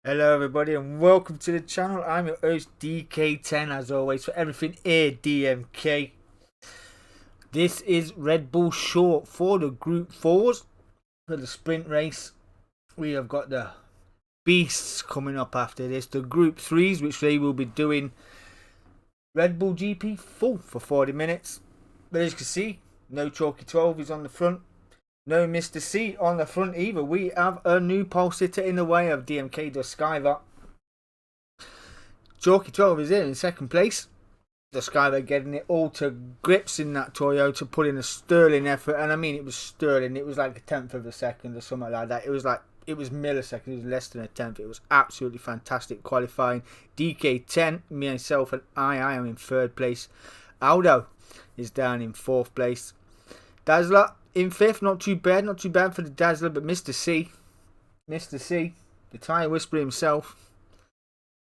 Hello everybody and welcome to the channel. I'm your host DK10 as always for everything here DMK. This is Red Bull short for the Group 4s for the sprint race. We have got the beasts coming up after this, the Group 3s, which they will be doing Red Bull GP full for 40 minutes. But as you can see, no Chalky 12 is on the front. No Mr. C on the front either. We have a new pole sitter in the way of D.M.K.R. Chalky 12 is in second place. Skyver getting it all to grips in that Toyota, putting a sterling effort. And I mean, it was sterling. It was like a tenth of a second or something like that. It was milliseconds. It was less than a tenth. It was absolutely fantastic qualifying. DK10, myself and I am in third place. Aldo is down in fourth place. Dazzler in fifth, not too bad for the Dazzler, but Mr. C, the tyre whisperer himself,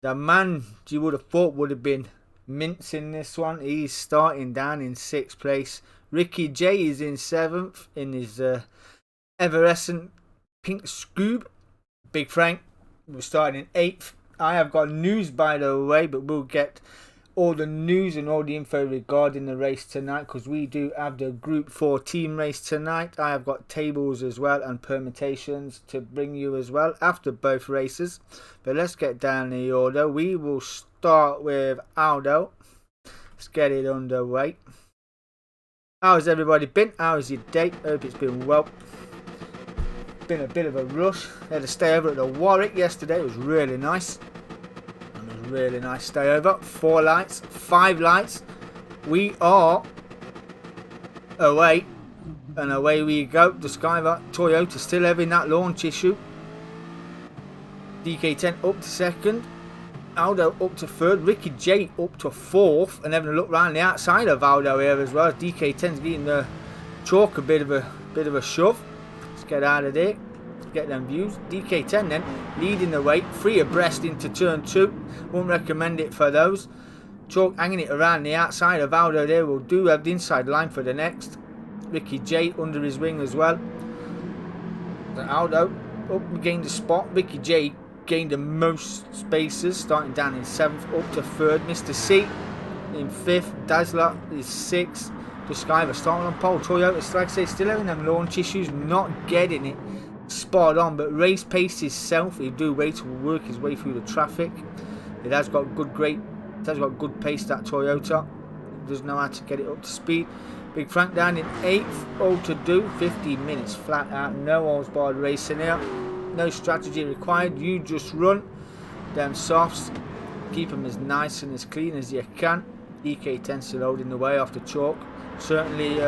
the man you would have thought would have been mincing this one, he's starting down in sixth place. Ricky J is in seventh in his evanescent pink Scoob. Big Frank was starting in eighth. I have got news by the way, but we'll get all the news and all the info regarding the race tonight, because we do have the Group 4 team race tonight. I have got tables as well and permutations to bring you as well after both races. But let's get down the order. We will start with Aldo. Let's get it underway. How's everybody been? How's your day? Hope it's been well. Been a bit of a rush. Had to stay over at the Warwick yesterday. It was really nice. Really nice stay over. 4 lights, 5 lights. We are away, and away we go. The Skyver Toyota still having that launch issue. DK10 up to second, Aldo up to third, Ricky J up to fourth, and having a look round the outside of Aldo here as well. DK10's getting the chalk a bit of a shove. Let's get out of there. Get them views. DK10 then leading the way, 3 abreast into turn 2. Won't recommend it for those. Chalk hanging it around the outside of Aldo there. Will do have the inside line for the next. Ricky J under his wing as well. So Aldo up gained a spot. Ricky J gained the most spaces, starting down in 7th, up to 3rd. Mr. C in 5th. Dazzler is 6th. The Skyver starting on pole. Toyota, like I say, still having them launch issues, not getting it spot on, but race pace itself, he do wait to work his way through the traffic. It has got good pace, that Toyota. It does know how to get it up to speed. Big Frank down in 8th, all to do, 15 minutes flat out, no holds barred racing here, no strategy required. You just run them softs, keep them as nice and as clean as you can. DK10 still holding the way off the chalk, certainly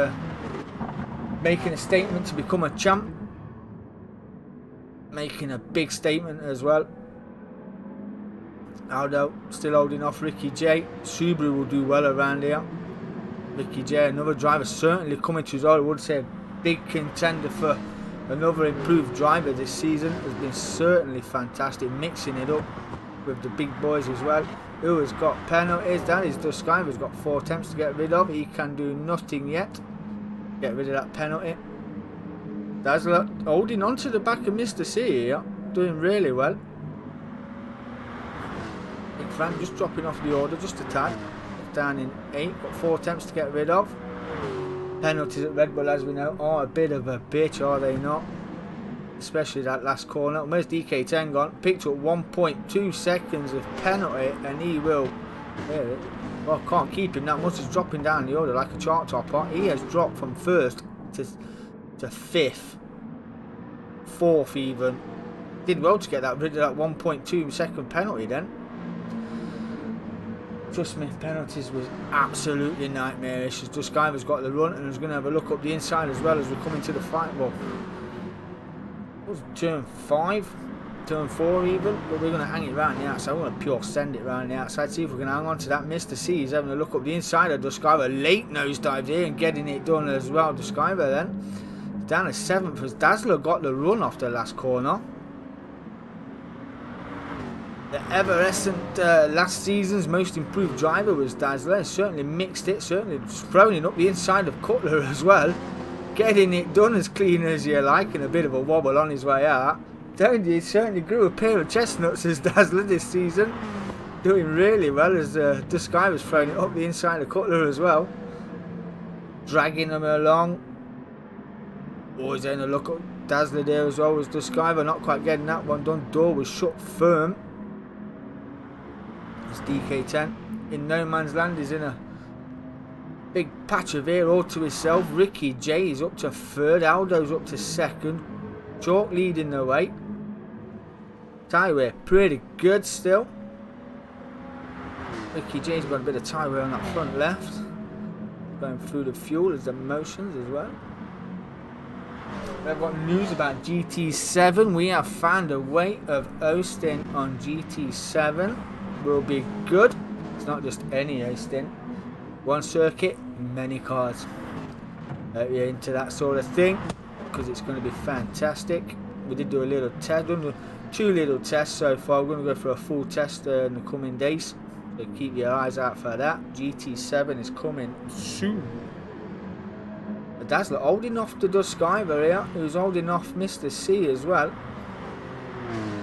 making a statement to become a champ. Making a big statement as well. Aldo still holding off Ricky J. Subaru will do well around here. Ricky J, another driver certainly coming to his own. I would say a big contender for another improved driver this season. Has been certainly fantastic, mixing it up with the big boys as well. Who has got penalties? That is the Skyver. Has got 4 attempts to get rid of. He can do nothing yet. Get rid of that penalty. Dazzler holding on to the back of Mr. C here, doing really well. Big Frank just dropping off the order just a tad. Down in 8, got 4 attempts to get rid of. Penalties at Red Bull, as we know, are a bit of a bitch, are they not? Especially that last corner. Where's DK10 gone? Picked up 1.2 seconds of penalty, and he will. Well, can't keep him that much. He's dropping down the order like a chart topper. He has dropped from 1st to 5th, 4th even. Did well to get rid of that 1.2 second penalty then. Trust me, penalties was absolutely nightmarish. The Skyver's got the run, and I was going to have a look up the inside as well as we're coming to the fight. Well, it was turn 5, turn 4 even, but we're going to hang it around the outside. We're going to pure send it around the outside, see if we can hang on to that. Mr. C is having a look up the inside of the Skyver. Late nosedive here and getting it done as well. The Skyver then down at 7th as Dazzler got the run off the last corner. The evanescent last season's most improved driver was Dazzler. Certainly mixed it, certainly throwing it up the inside of Cutler as well. Getting it done as clean as you like, and a bit of a wobble on his way out. Don't you? He certainly grew a pair of chestnuts as Dazzler this season. Doing really well as this guy was throwing it up the inside of Cutler as well. Dragging him along. Always having a look at Dazzler there as well as Discover. Not quite getting that one done. Door was shut firm. It's DK10 in no man's land. He's in a big patch of air all to himself. Ricky J is up to third. Aldo's up to second. Chalk leading the way. Tyre wear pretty good still. Ricky J's got a bit of tyre wear on that front left. Going through the fuel as the motions as well. We've got news about GT7. We have found a way of Austin on GT7. Will be good. It's not just any Austin. One circuit, many cars. You're into that sort of thing because it's going to be fantastic. We did do a little test, done 2 little tests so far. We're going to go for a full test in the coming days. So keep your eyes out for that. GT7 is coming soon. Dazzler holding off the Duskiver here, who's holding off Mr. C as well.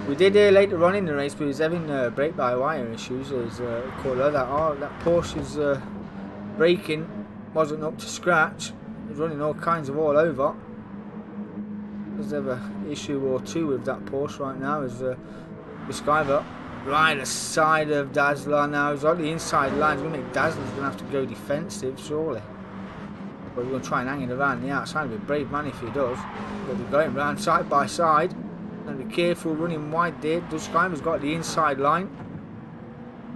We did hear later on in the race, but he was having brake-by-wire issues. As caller that Porsche's braking wasn't up to scratch. He was running all kinds of all over. There's an issue or two with that Porsche right now. As Duskiver right aside of Dazzler now. He's on the inside line. He's going to make Dazzler's going to have to go defensive, surely. But we're going to try and hang it around the outside. He'll be a brave man if he does. But they're going round side by side. And be careful running wide there. Duskiver's got the inside line.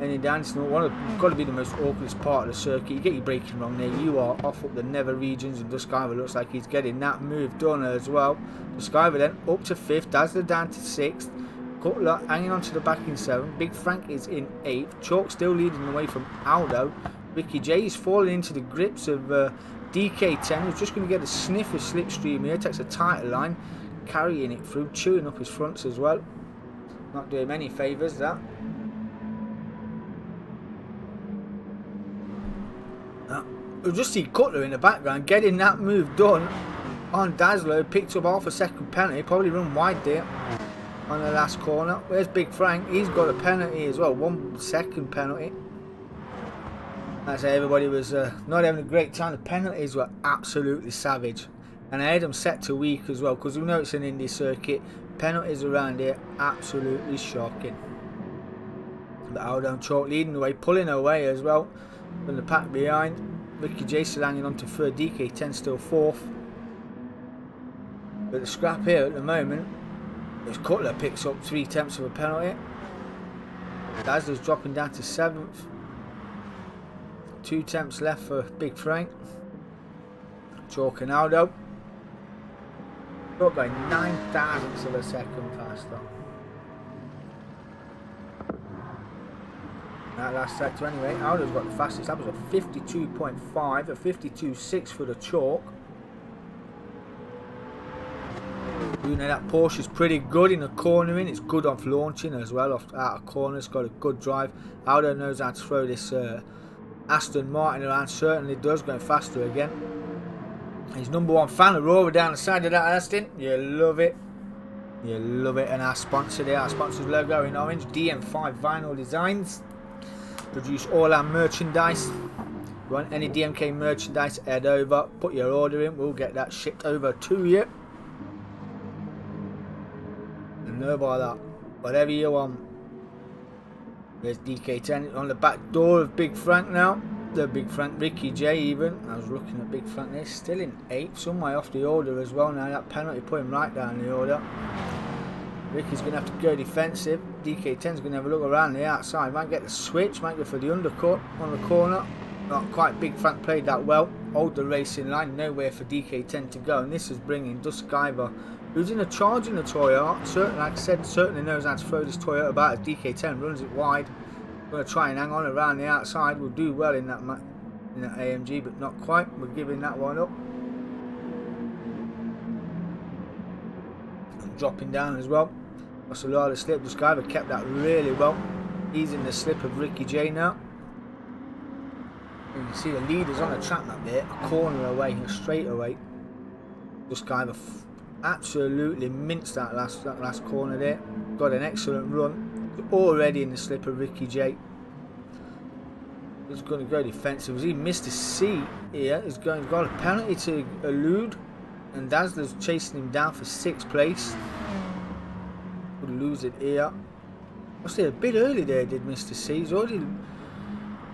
Any dance, got to be the most awkwardest part of the circuit. You get your braking wrong there. You are off up the nether regions, and Duskiver looks like he's getting that move done as well. Duskiver then up to 5th. Dazzler down to 6th. Cutler hanging on to the back in 7th. Big Frank is in 8th. Chalk still leading away from Aldo. Ricky J is falling into the grips of DK10, who's just going to get a sniff of slipstream here. Takes a tighter line, carrying it through, chewing up his fronts as well. Not doing many favours that. We'll just see Cutler in the background getting that move done on Dazzler. Picked up half a second penalty, probably run wide there on the last corner. Where's Big Frank? He's got a penalty as well, 1 second penalty. I say everybody was not having a great time. The penalties were absolutely savage, and I had them set to week as well because we know it's an Indy circuit. Penalties around here absolutely shocking. But Aldo and Chalk leading the way, pulling away as well from the pack behind. Ricky J still hanging on to 3rd, DK10 still 4th. But the scrap here at the moment is Cutler picks up 3/10 of a penalty. Dazzler's dropping down to 7th. 2/10 left for Big Frank. Chalk and Aldo. Got by 9 thousandths of a second faster. That last sector anyway. Aldo's got the fastest. That was a 52.5, a 52.6 for the Chalk. You know that Porsche is pretty good in the cornering. It's good off launching as well. Out of corners, got a good drive. Aldo knows how to throw this Aston Martin around. Certainly does, going faster again. His #1 fan, Aurora down the side of that Aston. You love it. You love it. And our sponsor there, our sponsor's logo in orange, DM5 Vinyl Designs. Produce all our merchandise. If you want any DMK merchandise, head over, put your order in. We'll get that shipped over to you. And know about that. Whatever you want. There's DK10 on the back door of Big Frank now. The Big Frank, Ricky J even. I was looking at Big Frank there. Still in 8th, somewhere off the order as well now. That penalty put him right down the order. Ricky's going to have to go defensive. DK10's going to have a look around the outside. Might get the switch, might go for the undercut on the corner. Not quite. Big Frank played that well. Hold the racing line. Nowhere for DK10 to go. And this is bringing Duskiver, who's in a charge in the Toyota. Certainly, like I said, certainly knows how to throw this Toyota about as DK10 runs it wide. Going to try and hang on around the outside. We'll do well in that AMG, but not quite. We're giving that one up. And dropping down as well. That's a lot of slip. Duskiver kept that really well. He's in the slip of Ricky J now. You can see the leaders on the track map there, a corner away and straight away. Duskiver Absolutely minced that last corner there. Got an excellent run. Already in the slip of Ricky J. He's going to go defensive. He missed a C here. He's got a penalty to elude. And Dazzler's chasing him down for 6th place. Could lose it here. I say a bit early there, did Mr. C. He's already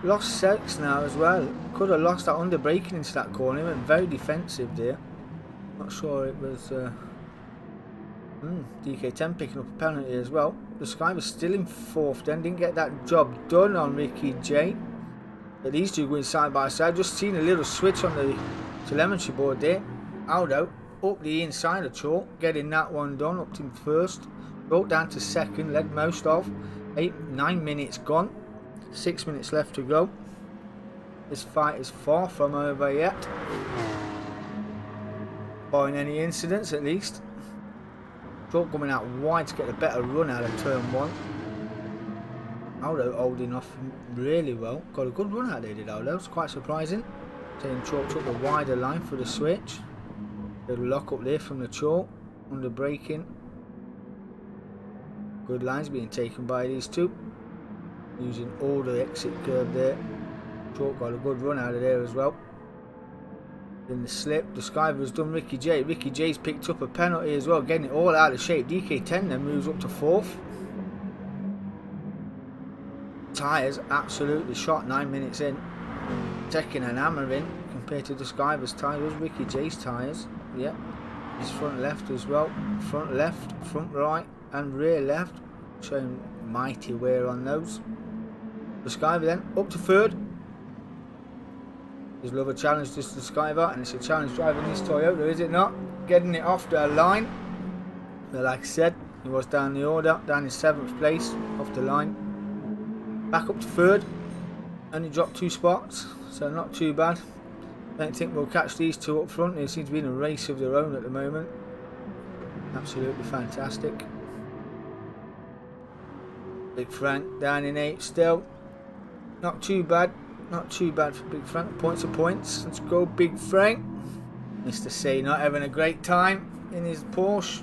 lost 6 now as well. Could have lost that under braking into that corner. He went very defensive there. Not sure it was DK10 picking up a penalty as well. The Sky was still in 4th then. Didn't get that job done on Ricky J. But these two going side by side. Just seen a little switch on the telemetry board there. Aldo up the inside of Chalk, getting that one done, up to 1st. Broke down to 2nd, led most of. 9 minutes gone. 6 minutes left to go. This fight is far from over yet. Barring any incidents at least. Chalk coming out wide to get a better run out of turn 1. Aldo holding off really well. Got a good run out there, did Aldo. It's quite surprising. Saying Chalk took the wider line for the switch. Little lock up there from the Chalk. Under braking. Good lines being taken by these two. Using all the exit curve there. Chalk got a good run out of there as well. In the slip, the Skyver's done Ricky J. Ricky J's picked up a penalty as well, getting it all out of shape. DK10 then moves up to 4th. Tyres absolutely shot 9 minutes in. Taking an hammer in compared to the Skyver's tyres. Ricky J's tyres. Yeah. His front left as well. Front left, front right, and rear left. Showing mighty wear on those. The Skyver then up to 3rd. There's another challenge to the Skyver, and it's a challenge driving this Toyota, is it not? Getting it off the line. But like I said, he was down the order, down in 7th place, off the line. Back up to 3rd, only dropped 2 spots, so not too bad. Don't think we'll catch these two up front. They seem to be in a race of their own at the moment. Absolutely fantastic. Big Frank down in 8th still. Not too bad. Not too bad for Big Frank. Points are points. Let's go, Big Frank. Mr. C not having a great time in his Porsche.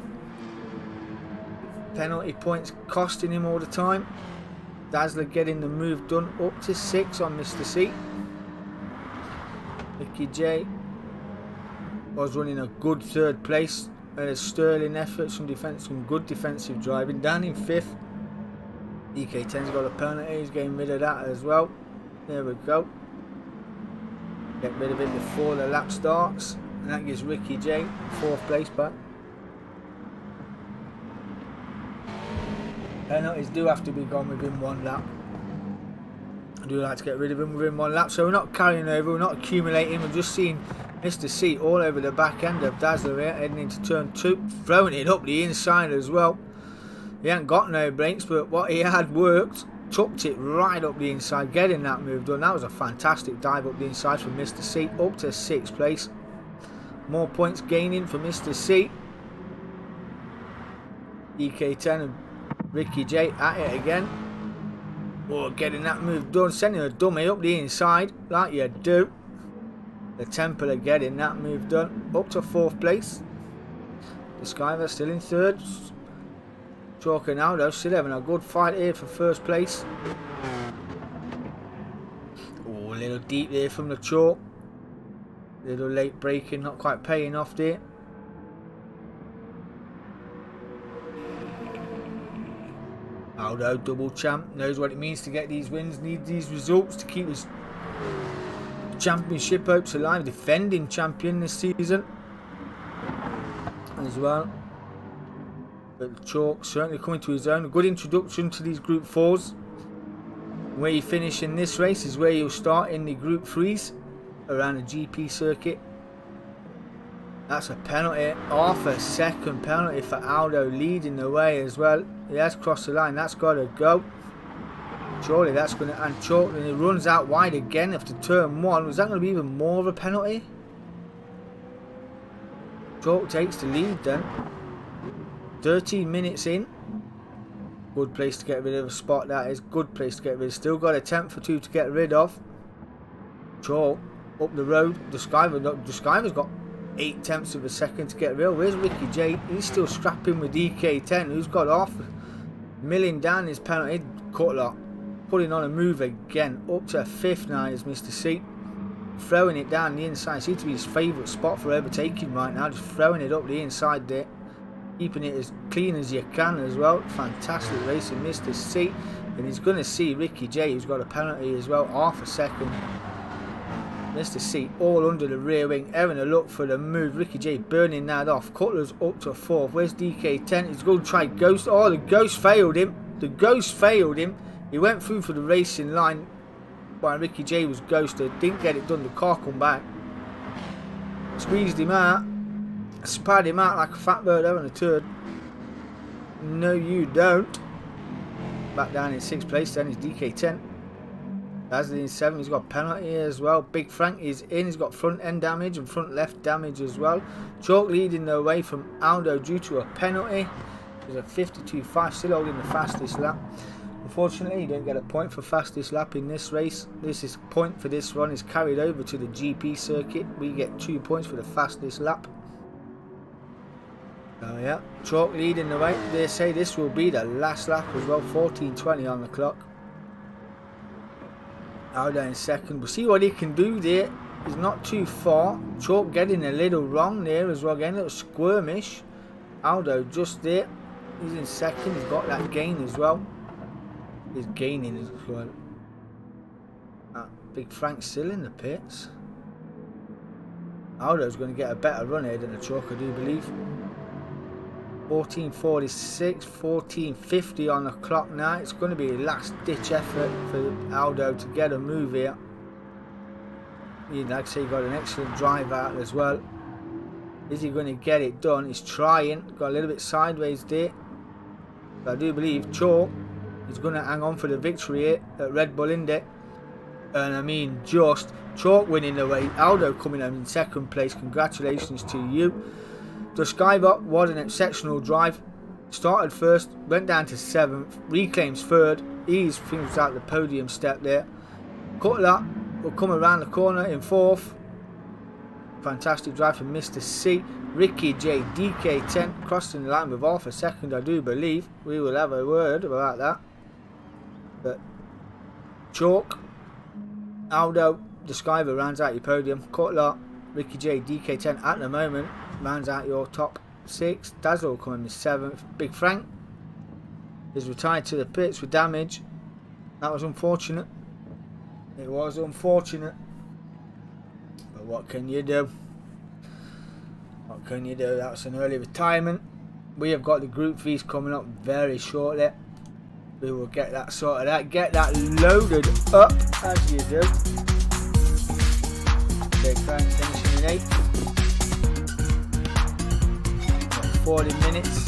Penalty points costing him all the time. Dazzler getting the move done up to 6 on Mr. C. Ricky J was running a good 3rd place. Had a sterling effort, some good defensive driving. Down in 5th. DK10's got a penalty. He's getting rid of that as well. There we go. Get rid of it before the lap starts. And that gives Ricky J 4th place back. Penalties do have to be gone within 1 lap. I do like to get rid of them within 1 lap. So we're not carrying over, we're not accumulating. We're just seeing Mr. C all over the back end of Dazzler here, heading into turn 2. Throwing it up the inside as well. He hadn't got no brakes, but what he had worked. Tucked it right up the inside, getting that move done. That was a fantastic dive up the inside from Mr. C, up to 6th place. More points gaining for Mr. C. DK10 and Ricky J at it again. Oh, getting that move done, sending a dummy up the inside, like you do. The Templar getting that move done, up to 4th place. The Skyver still in 3rd. Chalk and Aldo still having a good fight here for 1st place. Oh, a little deep there from the Chalk. Little late braking, not quite paying off there. Aldo, double champ, knows what it means to get these wins, needs these results to keep his championship hopes alive. Defending champion this season as well. But the Chalk certainly coming to his own. A good introduction to these Group 4s. Where you finish in this race is where you'll start in the Group 3s around the GP circuit. That's a penalty, half a second penalty for Aldo, leading the way as well. He has crossed the line, that's got to go. Surely that's going to, and Chalk, and he runs out wide again after turn 1. Was that going to be even more of a penalty? Chalk takes the lead then. 13 minutes in. Good place to get rid of a spot, that is. Good place to get rid of. Still got a 10th or 2 to get rid of. Chalk up the road. The Skyver's got 8/10 of a second to get real. Where's Ricky J? He's still scrapping with DK10, who's got half a million down his penalty. Cutler putting on a move again, up to a 5th now is Mr. C. Throwing it down the inside. Seems to be his favourite spot for overtaking right now. Just throwing it up the inside there. Keeping it as clean as you can as well. Fantastic racing, Mr. C. And he's going to see Ricky J, who's got a penalty as well, half a second. Mr. C all under the rear wing, having a look for the move. Ricky J burning that off. Cutler's up to 4th. Where's DK10? He's going to try Ghost. Oh, the Ghost failed him. The Ghost failed him. He went through for the racing line while Ricky J was ghosted. Didn't get it done. The car come back. Squeezed him out. Spat him out like a fat bird having a turd. No, you don't. Back down in 6th place then is DK10. Dazzler in 7th. He's got a penalty as well. Big Frank is in. He's got front end damage and front left damage as well. Chalk leading the way from Aldo due to a penalty. There's a 52.5, still holding the fastest lap. Unfortunately, you don't get a point for fastest lap in this race. This is point for this run is carried over to the GP circuit. We get 2 points for the fastest lap. Oh yeah, Chalk leading the way. They say this will be the last lap as well. 14:20 on the clock. Aldo in 2nd. We'll see what he can do there. He's not too far. Chalk getting a little wrong there as well. Getting a little squirmish. Aldo just there. He's in 2nd. He's got that gain as well. He's gaining as well. Big Frank still in the pits. Aldo's going to get a better run here than the Chalk, I do believe. 14:46, 14:50 on the clock now. It's going to be a last ditch effort for Aldo to get a move here. Like I say, he got an excellent drive out as well. Is he going to get it done? He's trying. Got a little bit sideways there. But I do believe Chalk is going to hang on for the victory here at Red Bull Indy. And I mean, just Chalk winning the race. Aldo coming home in 2nd place. Congratulations to you. D.M.K.R.C, what an exceptional drive. Started 1st, went down to 7th, reclaims 3rd. He's things out the podium step there. Cutler will come around the corner in 4th. Fantastic drive from Mr. C. Ricky J, DK10 crossing the line with half a second, I do believe. We will have a word about that. But Chalk, Aldo, D.M.K.R.C rounds out your podium. Cutler, Ricky J, DK10 at the moment rounds out your top 6. Dazzler will come in 7th. Big Frank is retired to the pits with damage. That was unfortunate. It was unfortunate. But what can you do? What can you do? That's an early retirement. We have got the Group 3s coming up very shortly. We will get that sorted out. Get that loaded up as you do. Big Frank finishing in 8th. 40 minutes.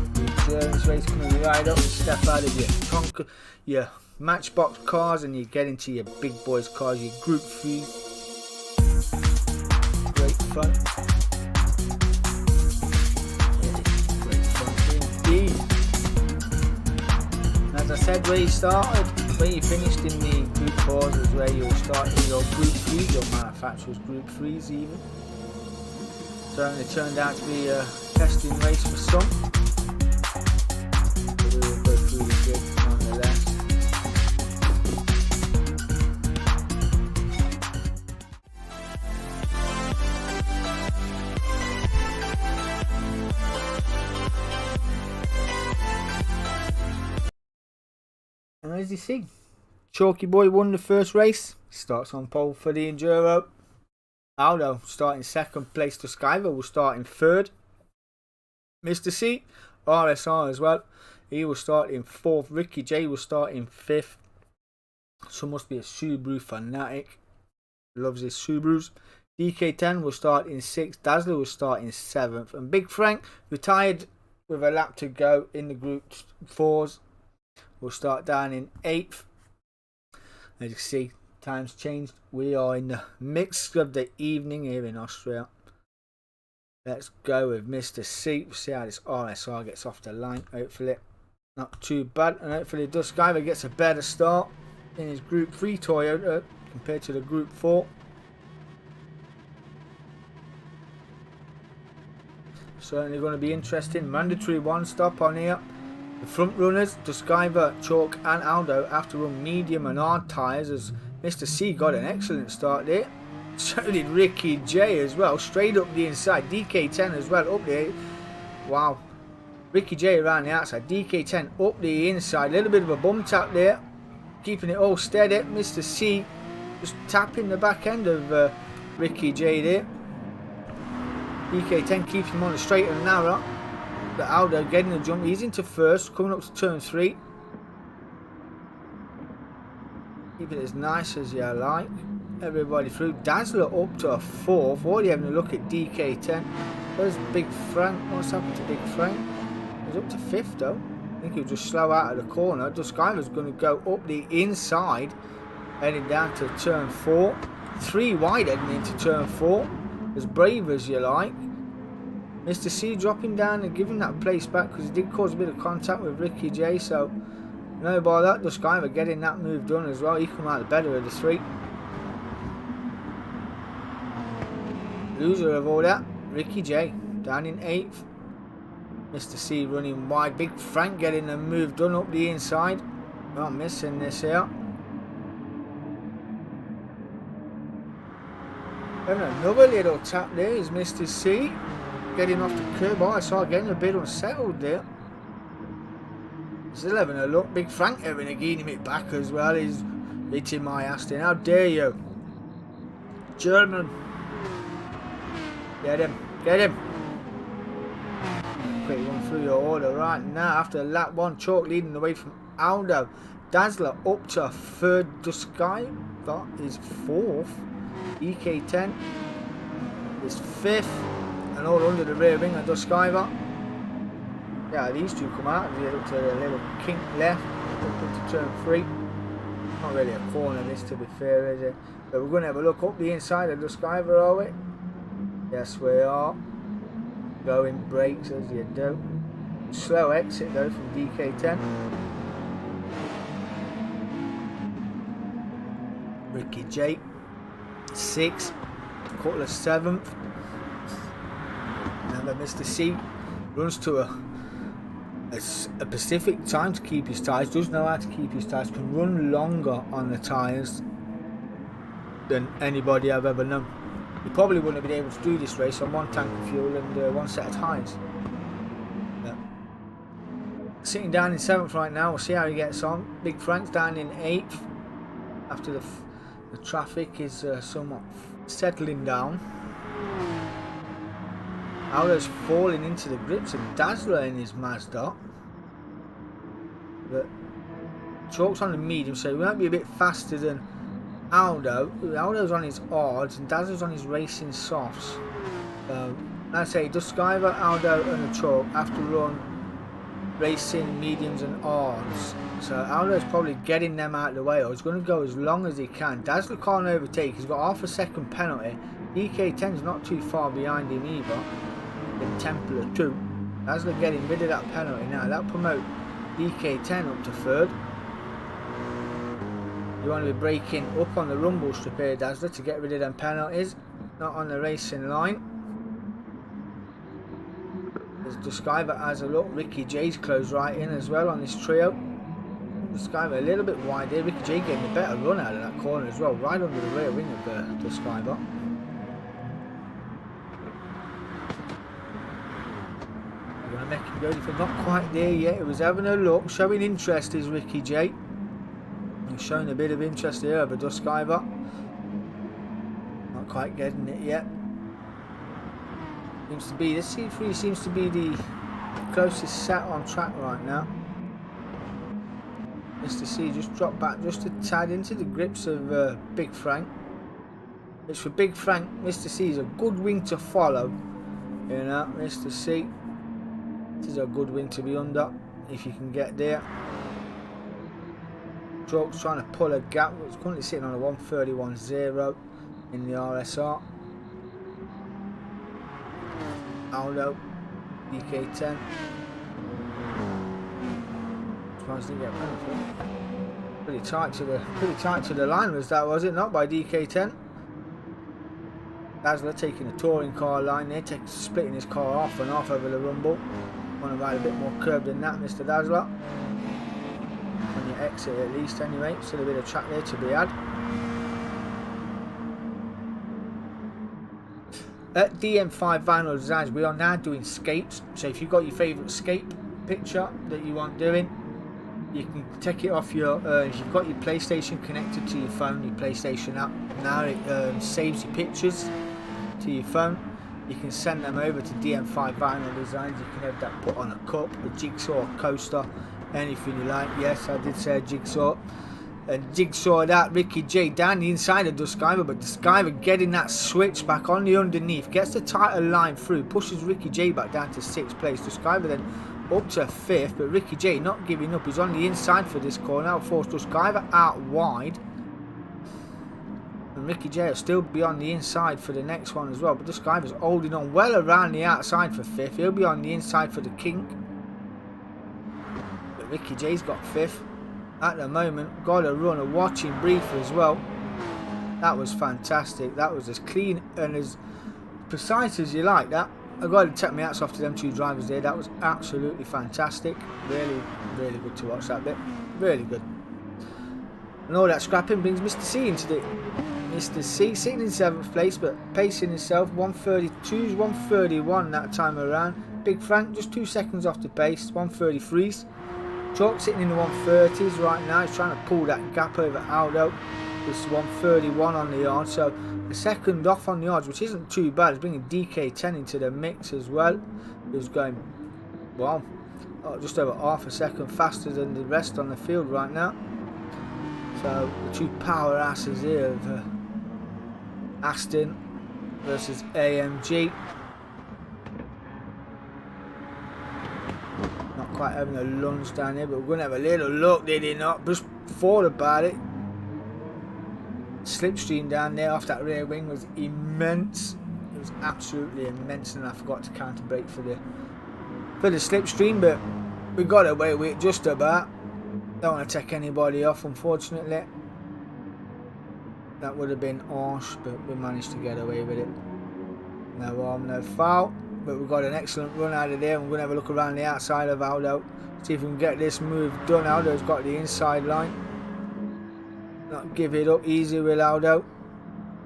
The endurance race coming right up. Step out of your matchbox cars and you get into your big boys cars, your Group 3. Great fun. Yeah, great fun indeed. As I said, where you started, where you finished in the Group 4s is where you'll start in your Group 3s, your manufacturer's Group 3s even. Certainly turned out to be a testing race for some. But we will go through the grid nonetheless. And as you see, Chalky Boy won the first race. Starts on pole for the Enduro. Aldo starting 2nd place. D.M.K.R.C will start in 3rd. Mr. C, RSR as well. He will start in 4th. Ricky J will start in 5th. So must be a Subaru fanatic. Loves his Subarus. DK10 will start in 6th. Dazzler will start in 7th. And Big Frank, retired with a lap to go in the Group 4s, will start down in 8th. As you can see, times changed. We are in the mix of the evening here in Austria. Let's go with Mr. C. We'll see how this RSR gets off the line. Hopefully not too bad. And hopefully D.M.K.R.C gets a better start in his Group 3 Toyota compared to the Group 4. Certainly going to be interesting. Mandatory one stop on here. The front runners, D.M.K.R.C, Chalk and Aldo have to run medium and hard tyres as Mr. C got an excellent start there. So did Ricky J as well, straight up the inside. DK10 as well up there. Wow. Ricky J around the outside. DK10 up the inside. A little bit of a bum tap there. Keeping it all steady. Mr. C just tapping the back end of Ricky J there. DK10 keeps him on the straight and narrow. But Aldo getting the jump. He's into first, coming up to turn 3. Keep it as nice as you like. Everybody through. Dazzler up to a 4th. Already having a look at DK10. There's Big Frank. What's happened to Big Frank? He's up to 5th though. I think he'll just slow out of the corner. D.M.K.R.C's going to go up the inside. Heading down to turn 4. 3 wide heading into turn 4. As brave as you like. Mr. C dropping down and giving that place back because he did cause a bit of contact with Ricky J. So, no by that. D.M.K.R. getting that move done as well. He come out the better of the 3. Loser of all that, Ricky J. Down in 8th. Mr. C running wide. Big Frank getting a move done up the inside. Not missing this here. And another little tap there is Mr. C. Getting off the curb. Oh, I saw getting a bit unsettled there. Still having a look. Big Frank having a getting it back as well. He's hitting my ass there. How dare you? German. Get him. Get him. Quick one through your order right now. After lap 1, Chalk leading the way from Aldo. Dazzler up to 3rd. D.M.K.R. is 4th. DK10 is 5th. And all under the rear wing of D.M.K.R. Yeah, these two come out. They look to a little kink left. Up into turn 3. Not really a corner this, to be fair, is it? But we're going to have a look up the inside of D.M.K.R, are we? Yes, we are. Going brakes as you do. Slow exit though from DK10. Ricky J. 6th. Cutler 7th. Remember, Mr. C runs to a specific time to keep his tyres. Does know how to keep his tyres. Can run longer on the tyres than anybody I've ever known. He probably wouldn't have been able to do this race on 1 tank of fuel and 1 set of tyres. Yeah. Sitting down in 7th right now. We'll see how he gets on. Big Frank's down in 8th. After the traffic is somewhat settling down. Aldo's falling into the grips of Dazzler in his Mazda. But Chalk's on the medium, so he might be a bit faster than Aldo. Aldo's on his hards and Dazzler's on his racing softs. Like I say, D.M.K.R, Aldo and the Chalk have to run racing mediums and hards. So Aldo's probably getting them out of the way, or he's going to go as long as he can. Dazzler can't overtake. He's got half a second penalty. DK10's not too far behind him either. In Templar 2. Dazzler getting rid of that penalty now. That'll promote DK10 up to 3rd. You want to be braking up on the rumble strip here, Dazzler, to get rid of them penalties. Not on the racing line. As D.M.K.R has a look. Ricky J's closed right in as well on this trio. D.M.K.R a little bit wide here. Ricky J getting a better run out of that corner as well. Right under the rear wing of D.M.K.R. Make him go for not quite there yet. It was having a look, showing interest is Ricky J. He's showing a bit of interest here over D.M.K.R. Not quite getting it yet. Seems to be this C3 seems to be the closest set on track right now. Mr. C just dropped back just a tad into the grips of Big Frank. It's for Big Frank. Mr. C is a good wing to follow. You know, Mr. C. This is a good wing to be under if you can get there. Chalk's trying to pull a gap. It's currently sitting on a 1:31.0 in the RSR. Aldo, DK10. Surprised didn't get a penalty. Pretty tight to the line was that, was it not, by DK10? Dazzler taking a touring car line there, splitting his car off and off over the rumble. Want to ride a bit more curb than that, Mr. Dazzler. On your exit at least anyway, still a bit of track there to be had. At D.M.K.R.C Vinyl Designs, we are now doing scapes. So if you've got your favourite scape picture that you want doing, you can take it off your, if you've got your PlayStation connected to your phone, your PlayStation app, now it saves your pictures to your phone. You can send them over to D.M.K.R.C Vinyl Designs. You can have that put on a cup, a jigsaw, a coaster, anything you like. Yes, I did say a jigsaw. And jigsaw that Ricky J down the inside of Duskiver, but Duskiver getting that switch back on the underneath, gets the title line through, pushes Ricky J back down to 6th place. Duskiver then up to 5th, but Ricky J not giving up. He's on the inside for this corner. Now forced Duskiver out wide. And Ricky J will still be on the inside for the next one as well. But Duskiver's holding on well around the outside for 5th. He'll be on the inside for the kink. But Ricky J's got 5th. At the moment, got a run, a watching brief as well. That was fantastic. That was as clean and as precise as you like that. I've got to take my hats off to them two drivers there. That was absolutely fantastic. Really, really good to watch that bit. Really good. And all that scrapping brings Mr. C into the... Mr. C sitting in 7th place, but pacing himself. 132s, 131 that time around. Big Frank just 2 seconds off the pace. 133s. Chalk sitting in the 130s right now. He's trying to pull that gap over Aldo. It's 131 on the yard, so a second off on the yards, which isn't too bad. It's bringing D.K.R.C into the mix as well. He's going, well, just over half a second faster than the rest on the field right now. So the two powerhouses here of Aston versus AMG. Not quite having a lunge down here, but we're going to have a little look, did he not? Just thought about it. Slipstream down there off that rear wing was immense. It was absolutely immense, and I forgot to counter brake for the slipstream, but we got away with it just about. Don't want to take anybody off, unfortunately. That would have been harsh, but we managed to get away with it. No harm, no foul. But we've got an excellent run out of there. And we're going to have a look around the outside of Aldo. See if we can get this move done. Aldo's got the inside line. Not give it up easy with Aldo.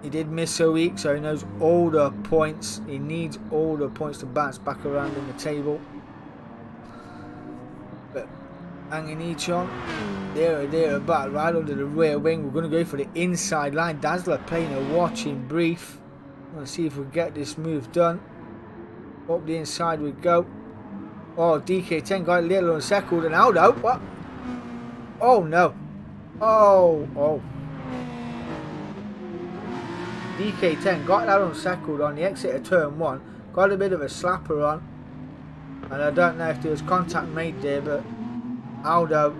He did miss a week, so he knows all the points. He needs all the points to bounce back around in the table. But hanging each on. There, about right under the rear wing. We're going to go for the inside line. Dazzler playing a watching brief. Let's see if we get this move done. Up the inside we go. Oh, D.K.R.C got a little unsettled, and Aldo. What? Oh no. Oh. D.K.R.C got that unsettled on the exit of turn 1. Got a bit of a slapper on. And I don't know if there was contact made there, but Aldo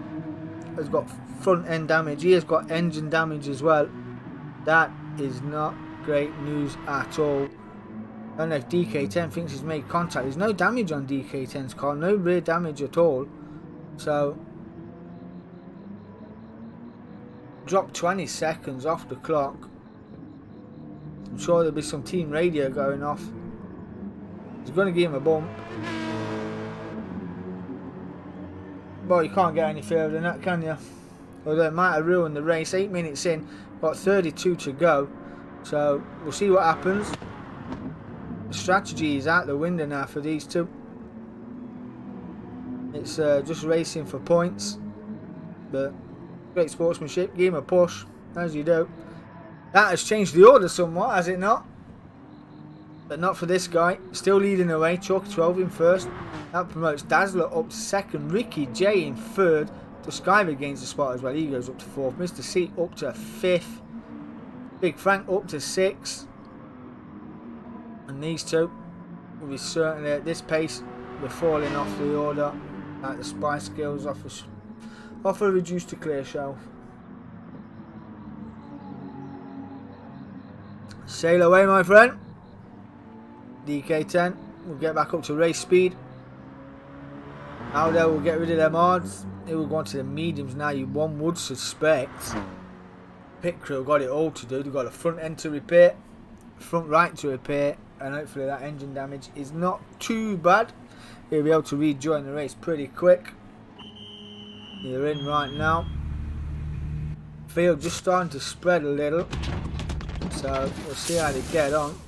has got front end damage. He has got engine damage as well. That is not great news at all. I don't know if D.K.R.C thinks he's made contact. There's no damage on D.K.R.'s car. No rear damage at all. So, drop 20 seconds off the clock. I'm sure there'll be some team radio going off. He's going to give him a bump. But you can't get any further than that, can you? Although it might have ruined the race. 8 minutes in. Got 32 to go. So, we'll see what happens. The strategy is out the window now for these two. It's just racing for points. But great sportsmanship. Give him a push, as you do. That has changed the order somewhat, has it not? But not for this guy. Still leading the way. Chalk 12 in first. That promotes Dazzler up to second. Ricky J in third. Duskiver gains the spot as well. He goes up to fourth. Mr. C up to fifth. Big Frank up to sixth. And these two will be certainly at this pace. We're falling off the order. Like the spy skills off a reduced to clear shelf. Sail away, my friend. D.K.R.C will get back up to race speed. Aldo will get rid of them hards. He will go on to the mediums now. One would suspect. Pit crew got it all to do. They've got a front end to repair. front right to repair, and hopefully that engine damage is not too bad. He'll be able to rejoin the race pretty quick. You're in right now. Field just starting to spread a little, so we'll see how they get on.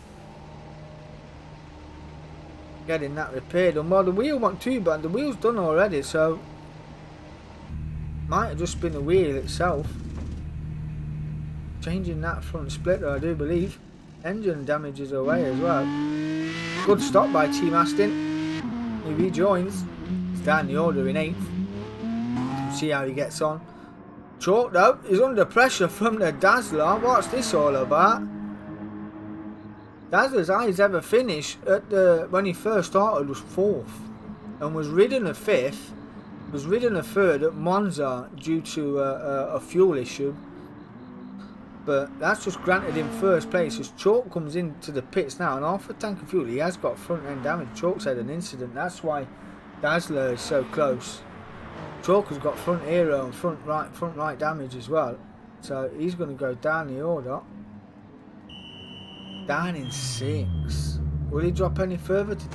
Getting that repaired. Well, the wheel wasn't too bad. The wheel's done already, so might have just been the wheel itself. Changing that front splitter, I do believe. Engine damage is away as well. Good stop by Team Aston. He rejoins. He's down the order in 8th. See how he gets on. Chalk though is under pressure from the Dazzler. What's this all about? Dazzler's highest ever finish at when he first started was 4th, and was ridden a 5th. Was ridden a 3rd at Monza due to a fuel issue. But that's just granted him first place as Chalk comes into the pits now, and half a tank of fuel. He has got front end damage. Chalk's had an incident. That's why Dazzler is so close. Chalk has got front aero and front right damage as well. So he's going to go down the order. Down in 6. Will he drop any further to...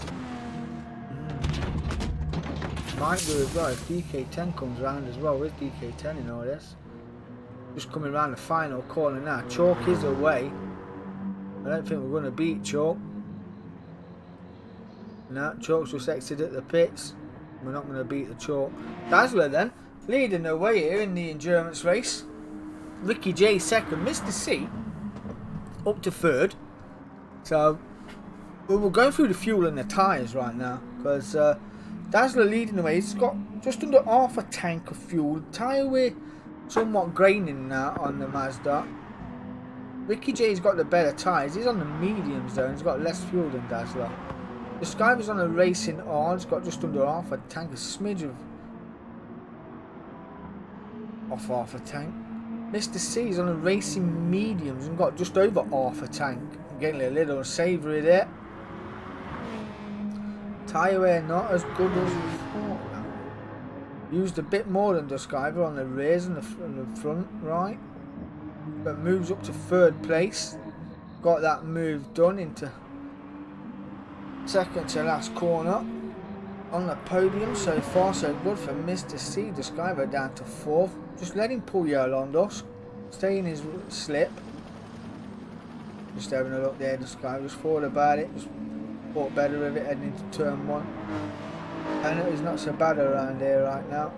Might do as well if D.K.R.C comes round as well. With D.K.R.C in all this. Just coming around the final corner now. Chalk is away. I don't think we're going to beat Chalk. No, Chalk's just exited the pits. We're not going to beat the Chalk. Dazzler then, leading the way here in the endurance race. Ricky J second. Mr. C up to 3rd. So we're going through the fuel and the tyres right now. Because Dazzler leading the way. He's got just under half a tank of fuel. Tyre wear somewhat graining now on the Mazda. Ricky J's got the better tyres. He's on the mediums though, and he's got less fuel than Dazzler. The Skyver's on a racing R. He's got just under half a tank, a smidge of off half a tank. Mr. C's on a racing mediums and got just over half a tank. Getting a little savoury there. Tyre wear not as good as we thought. Used a bit more than the Skyver on the rears and the front right, but moves up to 3rd place. Got that move done into second to last corner on the podium. So far so good for Mr. C. The Skyver down to 4th. Just let him pull Yolandos, stay in his slip. Just having a look there. The Skyver just thought about it, just thought better of it heading into turn 1. And it is not so bad around here right now.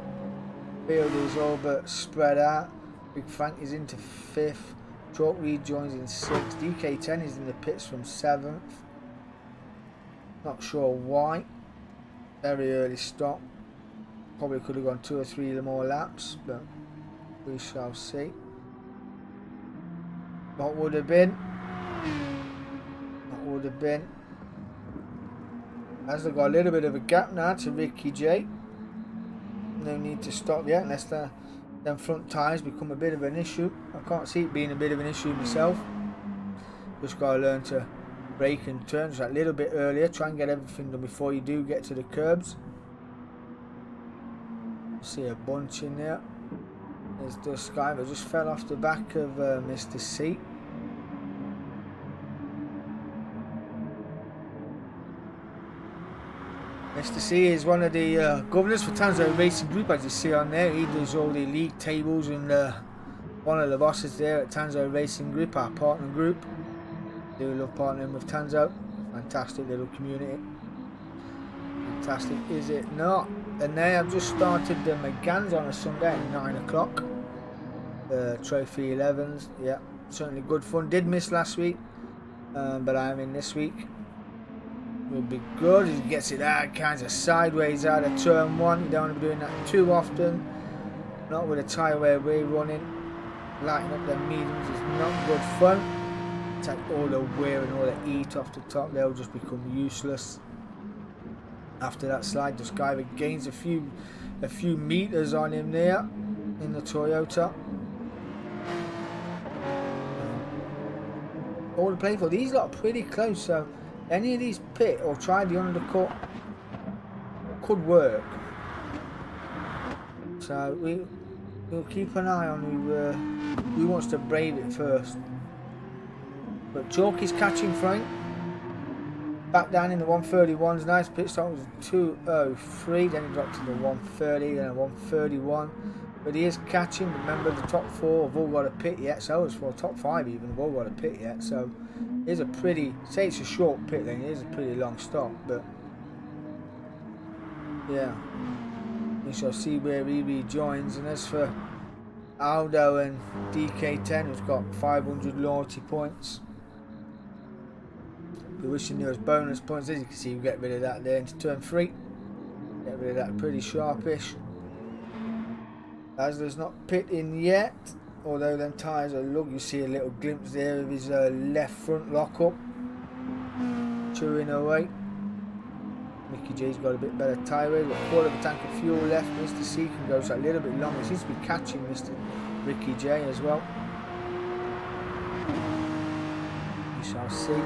Field is all but spread out. Big Frank is into 5th. Chalk rejoins in 6th. D.K.R.C is in the pits from 7th. Not sure why. Very early stop. Probably could have gone 2 or 3 more laps, but we shall see. What would have been? What would have been? As they've got a little bit of a gap now to Ricky J. No need to stop yet unless them front tyres become a bit of an issue. I can't see it being a bit of an issue myself. Just got to learn to brake and turn just a little bit earlier. Try and get everything done before you do get to the curbs. See a bunch in there. There's the Skyver just fell off the back of Mr. C. Mr. C is one of the governors for Tanzo Racing Group, as you see on there. He does all the league tables and one of the bosses there at Tanzo Racing Group, our partner group. Do love partnering with Tanzo. Fantastic little community. Fantastic, is it not? And they have just started the McGann's on a Sunday at 9 o'clock. Trophy 11s, yeah, certainly good fun. Did miss last week, but I'm in this week. Will be good. He gets it out kinds of sideways out of turn 1. You don't want to be doing that too often. Not with a tyre wear we're running. Lighting up their mediums is not good fun. Take all the wear and all the heat off the top. They'll just become useless. After that slide, the Skyver gains a few meters on him there in the Toyota. All the play for these lot are pretty close, so any of these pit or try the undercut could work. So we'll keep an eye on who wants to brave it first. But Chalk is catching Frank. Back down in the 131s. Nice pit stop was 203. Then he dropped to the 130. Then a 131. But he is catching. Remember, the top 4 have all got a pit yet. So as for top 5 even have all got a pit yet. So it is a pretty, say it's a short pit lane. It is a pretty long stop. But yeah, we shall see where he rejoins. And as for Aldo and DK10, who's got 500 loyalty points. We're wishing there was bonus points. As you can see, we get rid of that there into turn 3. Get rid of that pretty sharpish. Dazzler's not pitting yet, although them tyres are look. You see a little glimpse there of his left front lock up, chewing away. Mickey J's got a bit better tyre weight. Got a quarter of a tank of fuel left. Mr. C can go a little bit longer. He seems to be catching Mr. Ricky J as well. We shall see.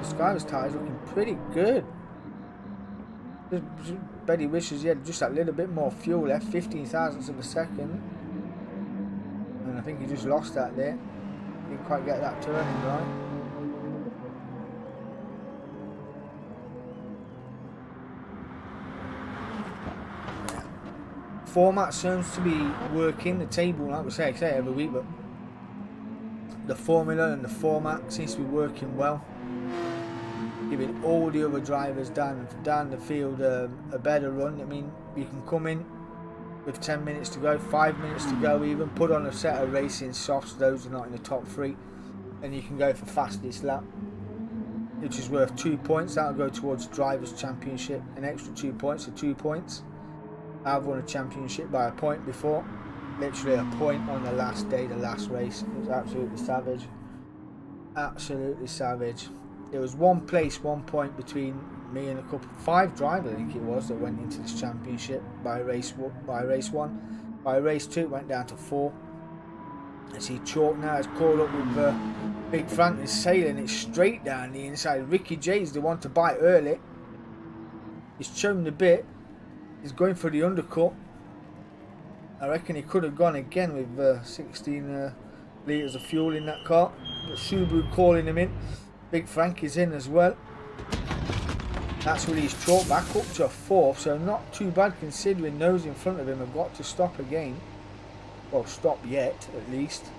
The Skyler's tyres looking pretty good. Just Betty wishes he had just that little bit more fuel left, 15 thousandths of a second. And I think he just lost that there. Didn't quite get that turning right. Format seems to be working. The table, like we say every week, but the formula and the format seems to be working well, giving all the other drivers down the field a better run. I mean, you can come in with 10 minutes to go, 5 minutes to go even, put on a set of racing softs, those are not in the top 3, and you can go for fastest lap, which is worth 2 points. That'll go towards Drivers' Championship, an extra 2 points, so 2 points. I've won a championship by a point before, literally a point on the last day, the last race. It was absolutely savage. Absolutely savage. There was 1 place, 1 point between me and a couple, 5 drivers I think it was, that went into this championship by race 1. By race 2 it went down to 4. I see Chalk now is caught up with Big Frank, is sailing it straight down the inside. Ricky J's the one to bite early. He's chummed a bit. He's going for the undercut. I reckon he could have gone again with 16 litres of fuel in that car. But Subaru calling him in. Big Frank is in as well. That's what he's Chalk back up to a 4th, so not too bad considering those in front of him have got to stop again. Well, stop yet at least.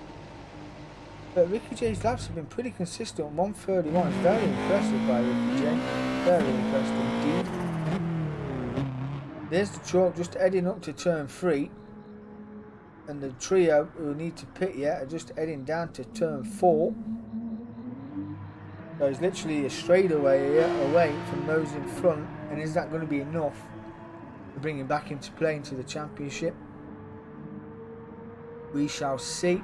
But Ricky J's laps have been pretty consistent. 131 is very impressive by Ricky J. Very impressed indeed. There's the Chalk just heading up to turn 3. And the trio who need to pit yet are just heading down to turn 4. So it's literally a straightaway away from those in front. And is that going to be enough to bring him back into play into the championship? We shall see.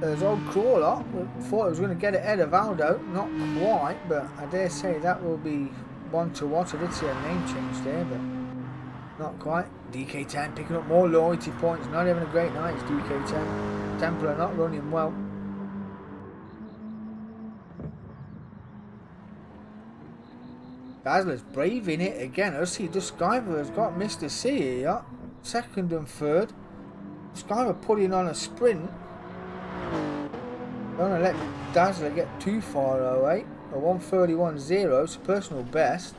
There's old Crawler. We thought it was going to get ahead of Aldo. Not quite, but I dare say that will be 1 to watch. I did see a name change there, but not quite. DK10 picking up more loyalty points. Not having a great night. It's DK10. Templar not running well. Dazzler's braving it again. I see Skyver has got Mr. C here. 2nd and 3rd. Skyver putting on a sprint. Don't want to let Dazzler get too far away. A 131.0, it's a personal best.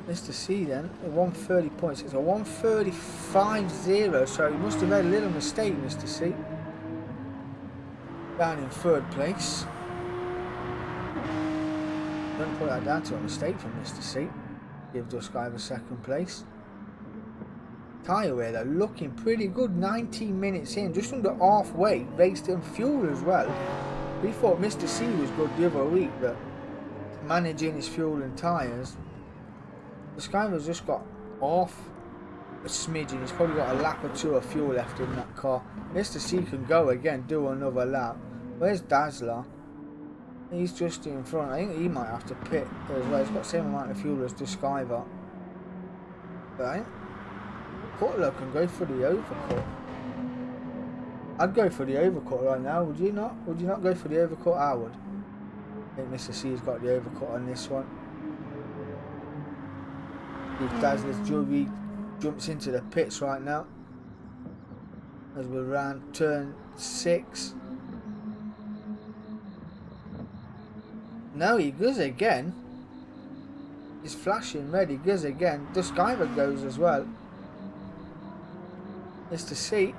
Mr. C then, a 130 points. It's a 135.0, so he must have had a little mistake, Mr. C. Down in 3rd place. Don't put that down to a mistake from Mr. C. Give Skyver 2nd place. Tyre wear though, looking pretty good. 19 minutes in, just under halfway. Raced in fuel as well. We thought Mr. C was good the other week, but managing his fuel and tyres. The Skyver's just got off a smidgen. He's probably got a lap or 2 of fuel left in that car. Mr. C can go again, do another lap. Where's Dazzler? He's just in front. I think he might have to pit as well. He's got the same amount of fuel as the Skyver. Right? Cutler can go for the overcut. I'd go for the overcut right now, would you not? Would you not go for the overcut? I would. I think Mr. C's got the overcut on this one. If Dazzler's Jury jumps into the pits right now. as we're around turn 6. No, he goes again. He's flashing red, he goes again. D.M.K.R.C goes as well. Mr. C.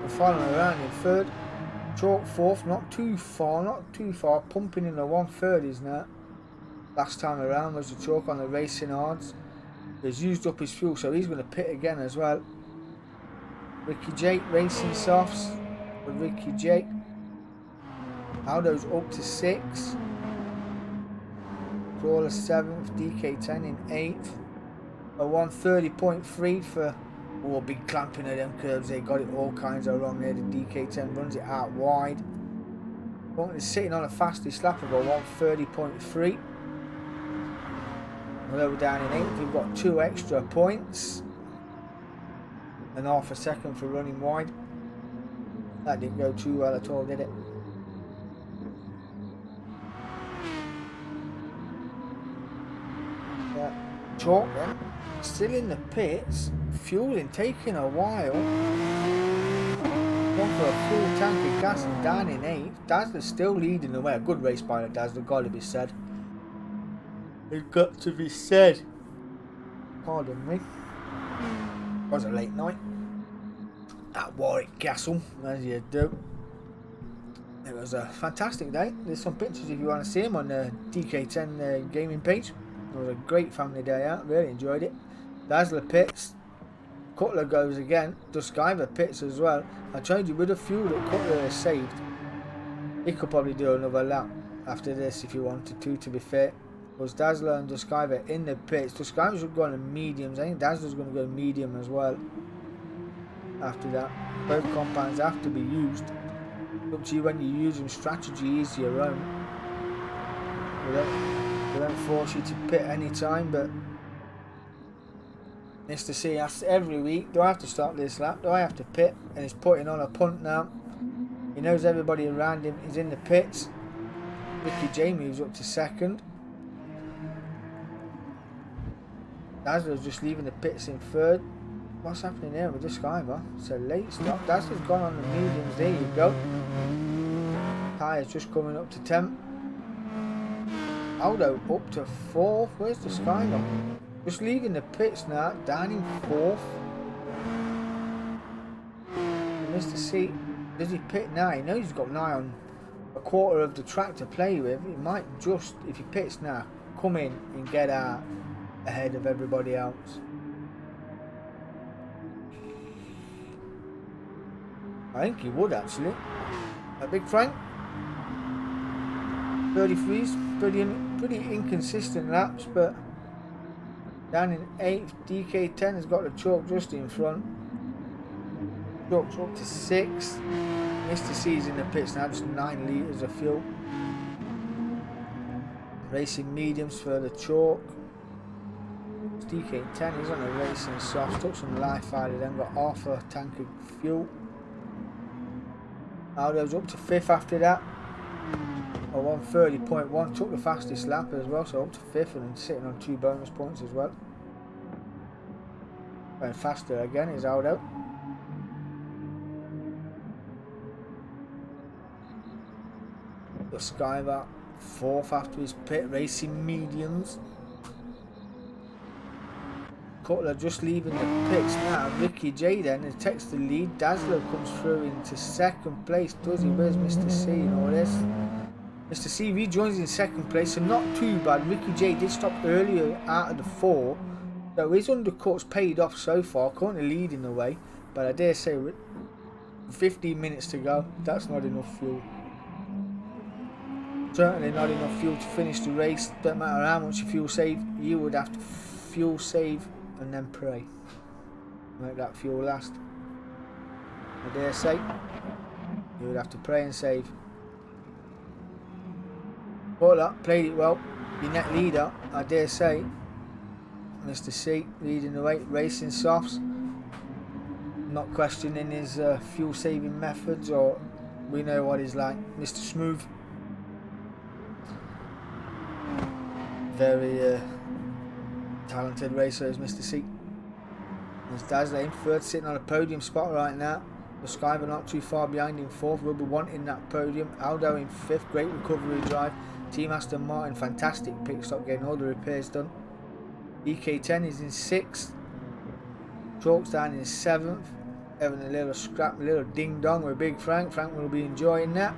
We're following around in 3rd. Chalk 4th, not too far. Pumping in the 130s now. Last time around was the chalk on the racing hards. He's used up his fuel, so he's going to pit again as well. Ricky J racing softs for Ricky J. Aldo's up to 6. Crawler 7th, DK10 in 8th. A 130.3 for big clamping of them curves. They got it all kinds of wrong there. The DK10 runs it out wide. But is sitting on a fastest lap of a 130.3. Although we're down in 8th, we've got 2 extra points. And half a second for running wide. That didn't go too well at all, did it? Chalk then, still in the pits, fueling, taking a while. Going for a full tank of gas and down in 8th. Dazzler's still leading the way. A good race by the Dazzler, got to be said. It's got to be said. Pardon me. It was a late night at Warwick Castle, as you do. It was a fantastic day. There's some pictures if you want to see them on the DK10 gaming page. It was a great family day out, really enjoyed it. Dazzler pits, Cutler goes again, D.M.K.R.C pits as well. I told you with the fuel that Cutler has saved, he could probably do another lap after this if he wanted to be fair. It was Dazzler and D.M.K.R in the pits. D.M.K.R.'s going to mediums, I think Dazzler's going to go medium as well. After that, both compounds have to be used. Up to you when you use them, strategy is your own. They don't force you to pit any time, but Mr. C asks every week, do I have to stop this lap? Do I have to pit? And he's putting on a punt now. He knows everybody around him is in the pits. Ricky J moves up to 2nd. Dazzler's just leaving the pits in 3rd. What's happening here with D.M.K.R.? It's a late stop. Dazzler's gone on the mediums. There you go. Tyres just coming up to 10th. Aldo up to 4th. Where's D.M.K.R.? Just leaving the pits now, down in 4th. And Mr. C, does he pit now? He knows he's got an eye on a quarter of the track to play with. He might just, if he pits now, come in and get out ahead of everybody else. I think he would actually. A Big Frank. 33s, pretty inconsistent laps, but down in 8th, DK10 has got the chalk just in front. Chalk's up to 6th. Mr. C's in the pits now, just 9 litres of fuel. Racing mediums for the chalk. DK10 is on a racing soft, took some life out of them, got half a tank of fuel. Aldo's up to 5th after that. A 130.1, took the fastest lap as well, so up to 5th and then sitting on 2 bonus points as well. Going faster again is Aldo. D.M.K.R. 4th after his pit, racing mediums. Cutler just leaving the pits now. Ricky J then and takes the lead. Dazzler comes through into 2nd place, does he? Where's Mr. C and all this? Mr. C rejoins in 2nd place, so not too bad. Ricky J did stop earlier out of the 4, so his undercut's paid off so far, currently leading the way, but I dare say with 15 minutes to go, that's not enough fuel. Certainly not enough fuel to finish the race. Don't matter how much fuel save, you would have to fuel save and then pray. Make that fuel last. I dare say, you would have to pray and save. But played it well. Your net leader, I dare say. Mr. C leading the way, racing softs. Not questioning his fuel saving methods, or we know what he's like. Mr. Smooth. Very talented racer is Mr. C. There's Dazzler in third, sitting on a podium spot right now. The Skyver not too far behind in fourth. Rubber wanting that podium. Aldo in fifth. Great recovery drive. Team Aston Martin, fantastic pit stop, getting all the repairs done. D.K.R.C is in sixth. Chalk's down in seventh. Having a little scrap, a little ding dong with Big Frank. Frank will be enjoying that.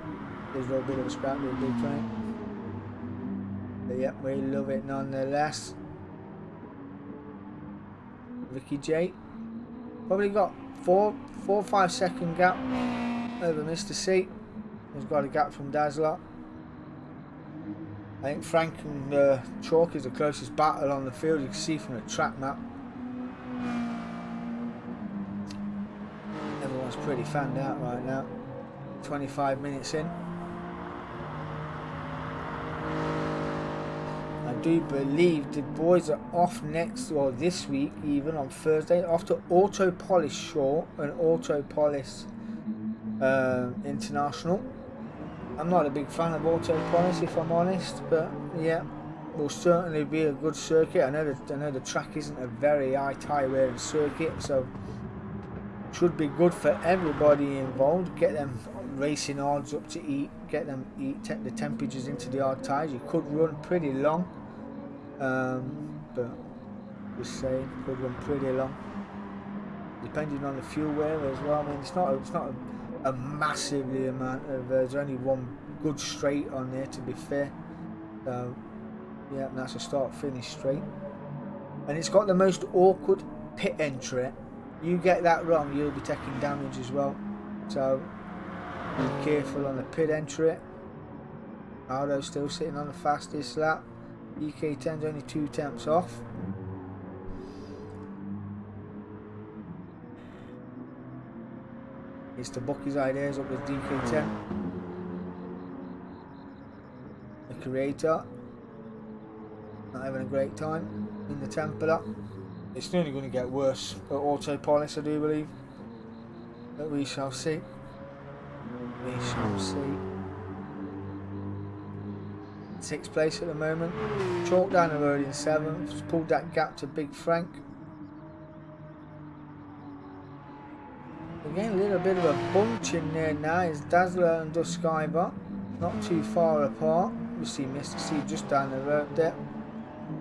There's a little bit of a scrap with Big Frank. But yep, we love it nonetheless. Ricky J probably got 4 or 5 second gap over Mr. C. He's got a gap from Dazzler. I think Frank and Chalk is the closest battle on the field. You can see from the track map. Everyone's pretty fanned out right now. 25 minutes in. I do believe the boys are off next, or this week even, on Thursday, off to Auto Polish Shore and Auto Polish International. I'm not a big fan of Auto Polish, if I'm honest, but yeah, will certainly be a good circuit. I know the track isn't a very high tyre wearing circuit, so should be good for everybody involved. Get them racing odds up to eat, get them the temperatures into the hard tyres. You could run pretty long, but just saying, could run pretty long, depending on the fuel wear as well. I mean, it's not a massively amount of. There's only one good straight on there, to be fair. So yeah, and that's a start-finish straight, and it's got the most awkward pit entry. You get that wrong, you'll be taking damage as well. So be careful on the pit entry. Aldo's still sitting on the fastest lap. D.K.R.C's only 2 tenths off. It's to book his ideas up with D.K.R.C. The creator not having a great time in the Templar. It's only going to get worse at Auto Polish, I do believe. But we shall see. We shall see. 6th place at the moment. Chalk down the road in 7th. Just pulled that gap to Big Frank. Again, a little bit of a bunch in there now. Is Dazzler and Duskiver not too far apart. We see Mr. C just down the road there.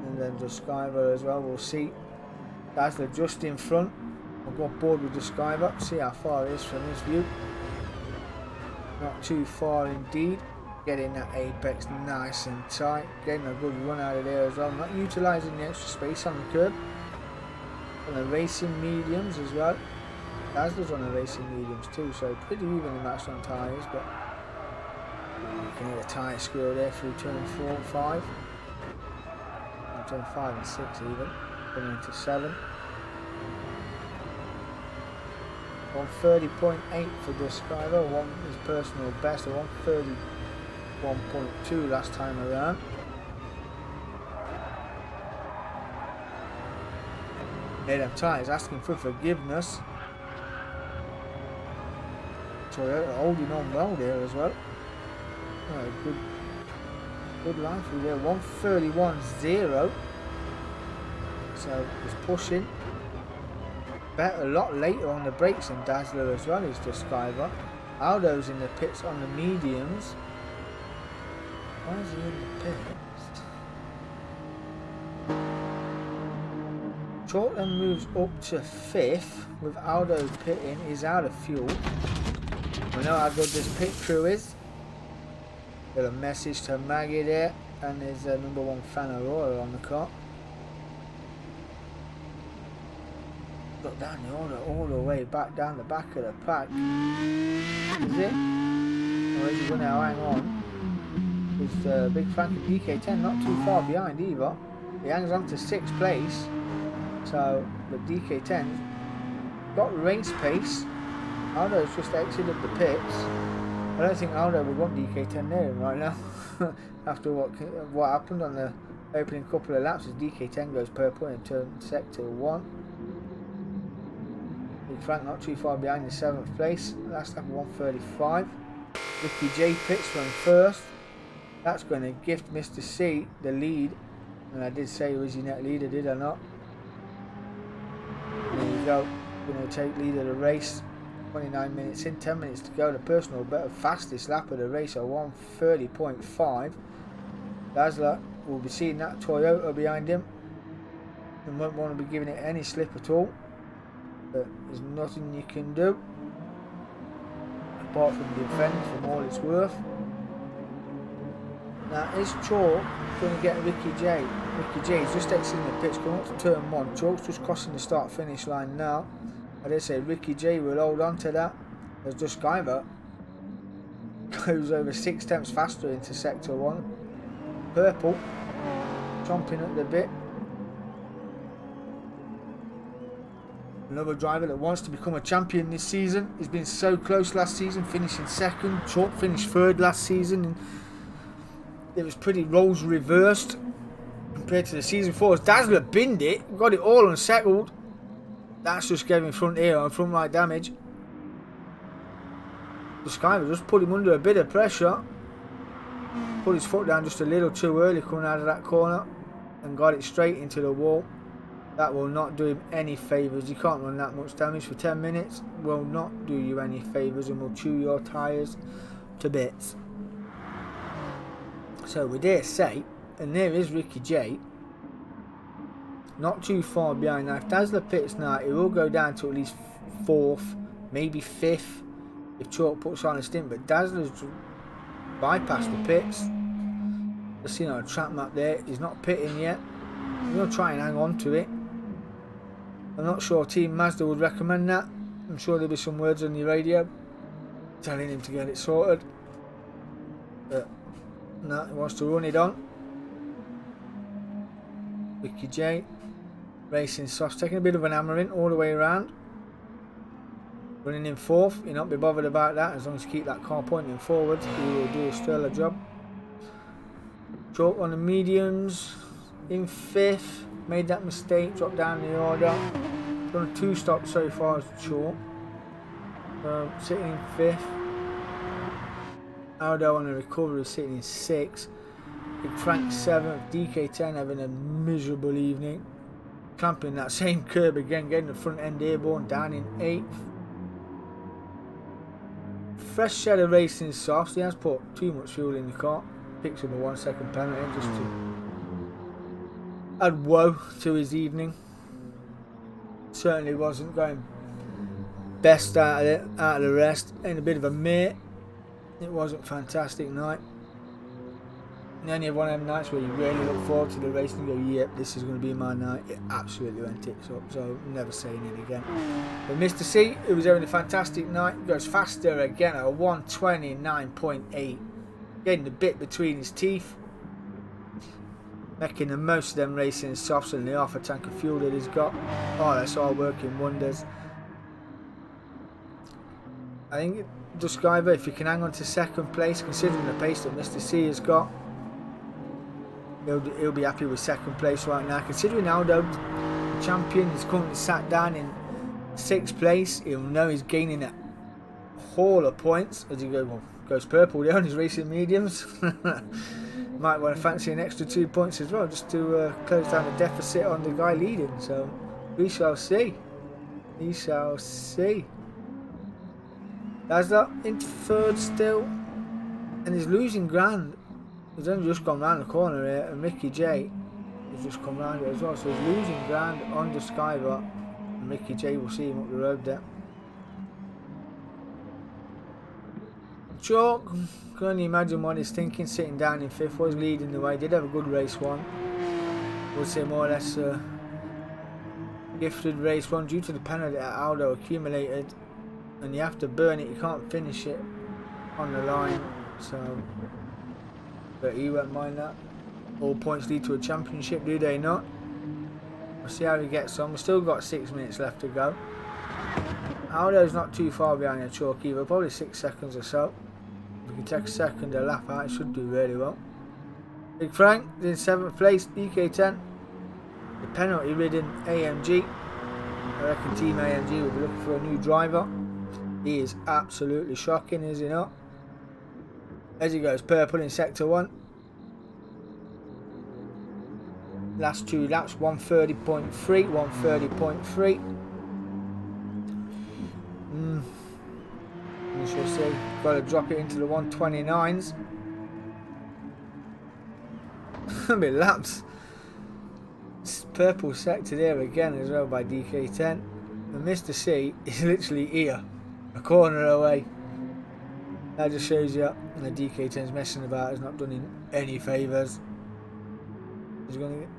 And then Duskiver as well, we'll see. Dazzler just in front. I'll go board with Duskiver, see how far it is from this view. Not too far indeed. Getting that apex nice and tight. Getting a good run out of there as well. Not utilising the extra space on the curb. On the racing mediums as well. Dazzler's on the racing mediums too, so pretty evenly matched on tyres, but you can hear the tyre squirrel there through turn 4 and 5. Turn 5 and 6 even. Coming into 7. 130.8 for Duskiver, his personal best, a 131.2 last time around. Adam Tyres asking for forgiveness. Toyota holding on well there as well. Oh, good line through there. 131.0. So he's pushing. A lot later on the brakes than Dazzler as well, is Duskiver. Aldo's in the pits on the mediums. Why is he in the pits? Chalk then moves up to 5th with Aldo pitting. He's out of fuel. We know how good this pit crew is. Got a message to Maggie there, and there's a number 1 fan Aurora on the car. Got down the order all the way back down the back of the pack. Is it? Or is he going to hang on? Because Big Frank and D.K.R.C not too far behind either. He hangs on to 6th place. So, but D.K.R.C got race pace. Aldo's just exited the pits. I don't think Aldo would want D.K.R.C there right now. After what happened on the opening couple of laps, as D.K.R.C goes purple in turn sector 1. Big Frank not too far behind in 7th place. Last lap 135. Ricky J pits from 1st. That's going to gift Mr. C the lead. And I did say he was your net leader, did I not? There you go. Going to take lead of the race. 29 minutes in, 10 minutes to go. The personal better fastest lap of the race at 1:30.5. Dazzler will be seeing that Toyota behind him and won't want to be giving it any slip at all. But there's nothing you can do apart from defend from all it's worth. Now is Chalk going to get Ricky J? Ricky J is just exiting the pits, going up to turn 1. Chalk's just crossing the start finish line now. I did say Ricky J will hold on to that as Duskiver goes over 6 tenths faster into sector 1. Purple chomping at the bit. Another driver that wants to become a champion this season. He's been so close last season, finishing second. Chalk finished third last season, and it was pretty roles reversed compared to the season before. As Dazzler binned it, got it all unsettled. That's just giving front ear and front right damage. The Skyver just put him under a bit of pressure. Put his foot down just a little too early coming out of that corner and got it straight into the wall. That will not do him any favours. You can't run that much damage for 10 minutes. Will not do you any favours and will chew your tyres to bits. So we dare say, and there is Ricky J, not too far behind. Now if Dazzler pits now, it will go down to at least 4th, maybe 5th if Chalk puts on a stint, but Dazzler's bypassed the pits. Let's see on a track map there, he's not pitting yet. I'm going to try and hang on to it. I'm not sure Team Mazda would recommend that. I'm sure there'll be some words on the radio telling him to get it sorted. But no, he wants to run it on. Ricky J, racing soft, taking a bit of an hammering all the way around. Running in 4th, you'll not be bothered about that as long as you keep that car pointing forward. He will do a stellar job. Chalk on the mediums, in 5th, made that mistake, dropped down the order. Done 2 stops so far as Chalk. Sitting in 5th. Aldo on a recovery sitting in 6th. Big Frank 7th, DK10 having a miserable evening. Clamping that same curb again, getting the front end airborne down in 8th. Fresh set of racing softs. He has put too much fuel in the car. Picks up a 1 second penalty just to add woe to his evening. Certainly wasn't going best out of the rest. And a bit of a mare. It wasn't a fantastic night. And only one of them nights where you really look forward to the race and go, yep, this is going to be my night. It absolutely went tits up, so I'm never saying it again. But Mr. C, who was having a fantastic night, goes faster again at a 1:29.8. Getting the bit between his teeth. Making the most of them racing softs and the half a tank of fuel that he's got. Oh, that's all working wonders. I think Duskiver, if you can hang on to 2nd place, considering the pace that Mr. C has got, he'll be happy with 2nd place right now. Considering Aldo, the champion, is currently sat down in 6th place, he'll know he's gaining a haul of points as he goes purple there on his racing mediums. Might want to fancy an extra 2 points as well, just to close down the deficit on the guy leading. So we shall see. We shall see. Dazzler in 3rd still, and he's losing ground. He's only just gone round the corner here, and Ricky J has just come round it as well. So he's losing ground on the Skyver, and Ricky J will see him up the road there. Chalk, can only imagine what he's thinking, sitting down in 5th, was leading the way, did have a good race one. Would say more or less gifted race one due to the penalty that Aldo accumulated, and you have to burn it, you can't finish it on the line. So, but he won't mind that. All points lead to a championship, do they not? We'll see how he gets on. We've still got 6 minutes left to go. Aldo's not too far behind the Chalk either, probably 6 seconds or so. If we can take a second to lap out, it should do really well. Big Frank is in 7th place, DK10. The penalty ridden AMG. I reckon Team AMG will be looking for a new driver. He is absolutely shocking, is he not? As he goes purple in sector 1. Last 2 laps, 1:30.3, 1:30.3. Got to drop it into the 129s. A bit laps. Purple sector there again as well by D.K.R.C. And Mr. C is literally here, a corner away. That just shows you that D.K.R.C.'s messing about, has not done him any favours. He's going to get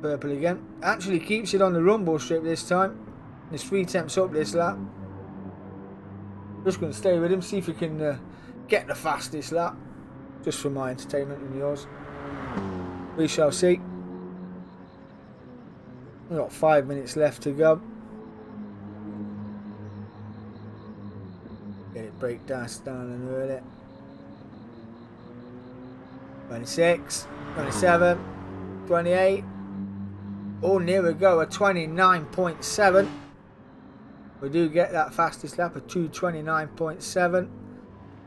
purple again. Actually keeps it on the rumble strip this time. There's 3 attempts up this lap. Just going to stay with him, see if we can get the fastest lap. Just for my entertainment and yours. We shall see. We've got 5 minutes left to go. Get it break down and early. 26, 27, 28. Oh, near we go, a 29.7. We do get that fastest lap, a 2:29.7.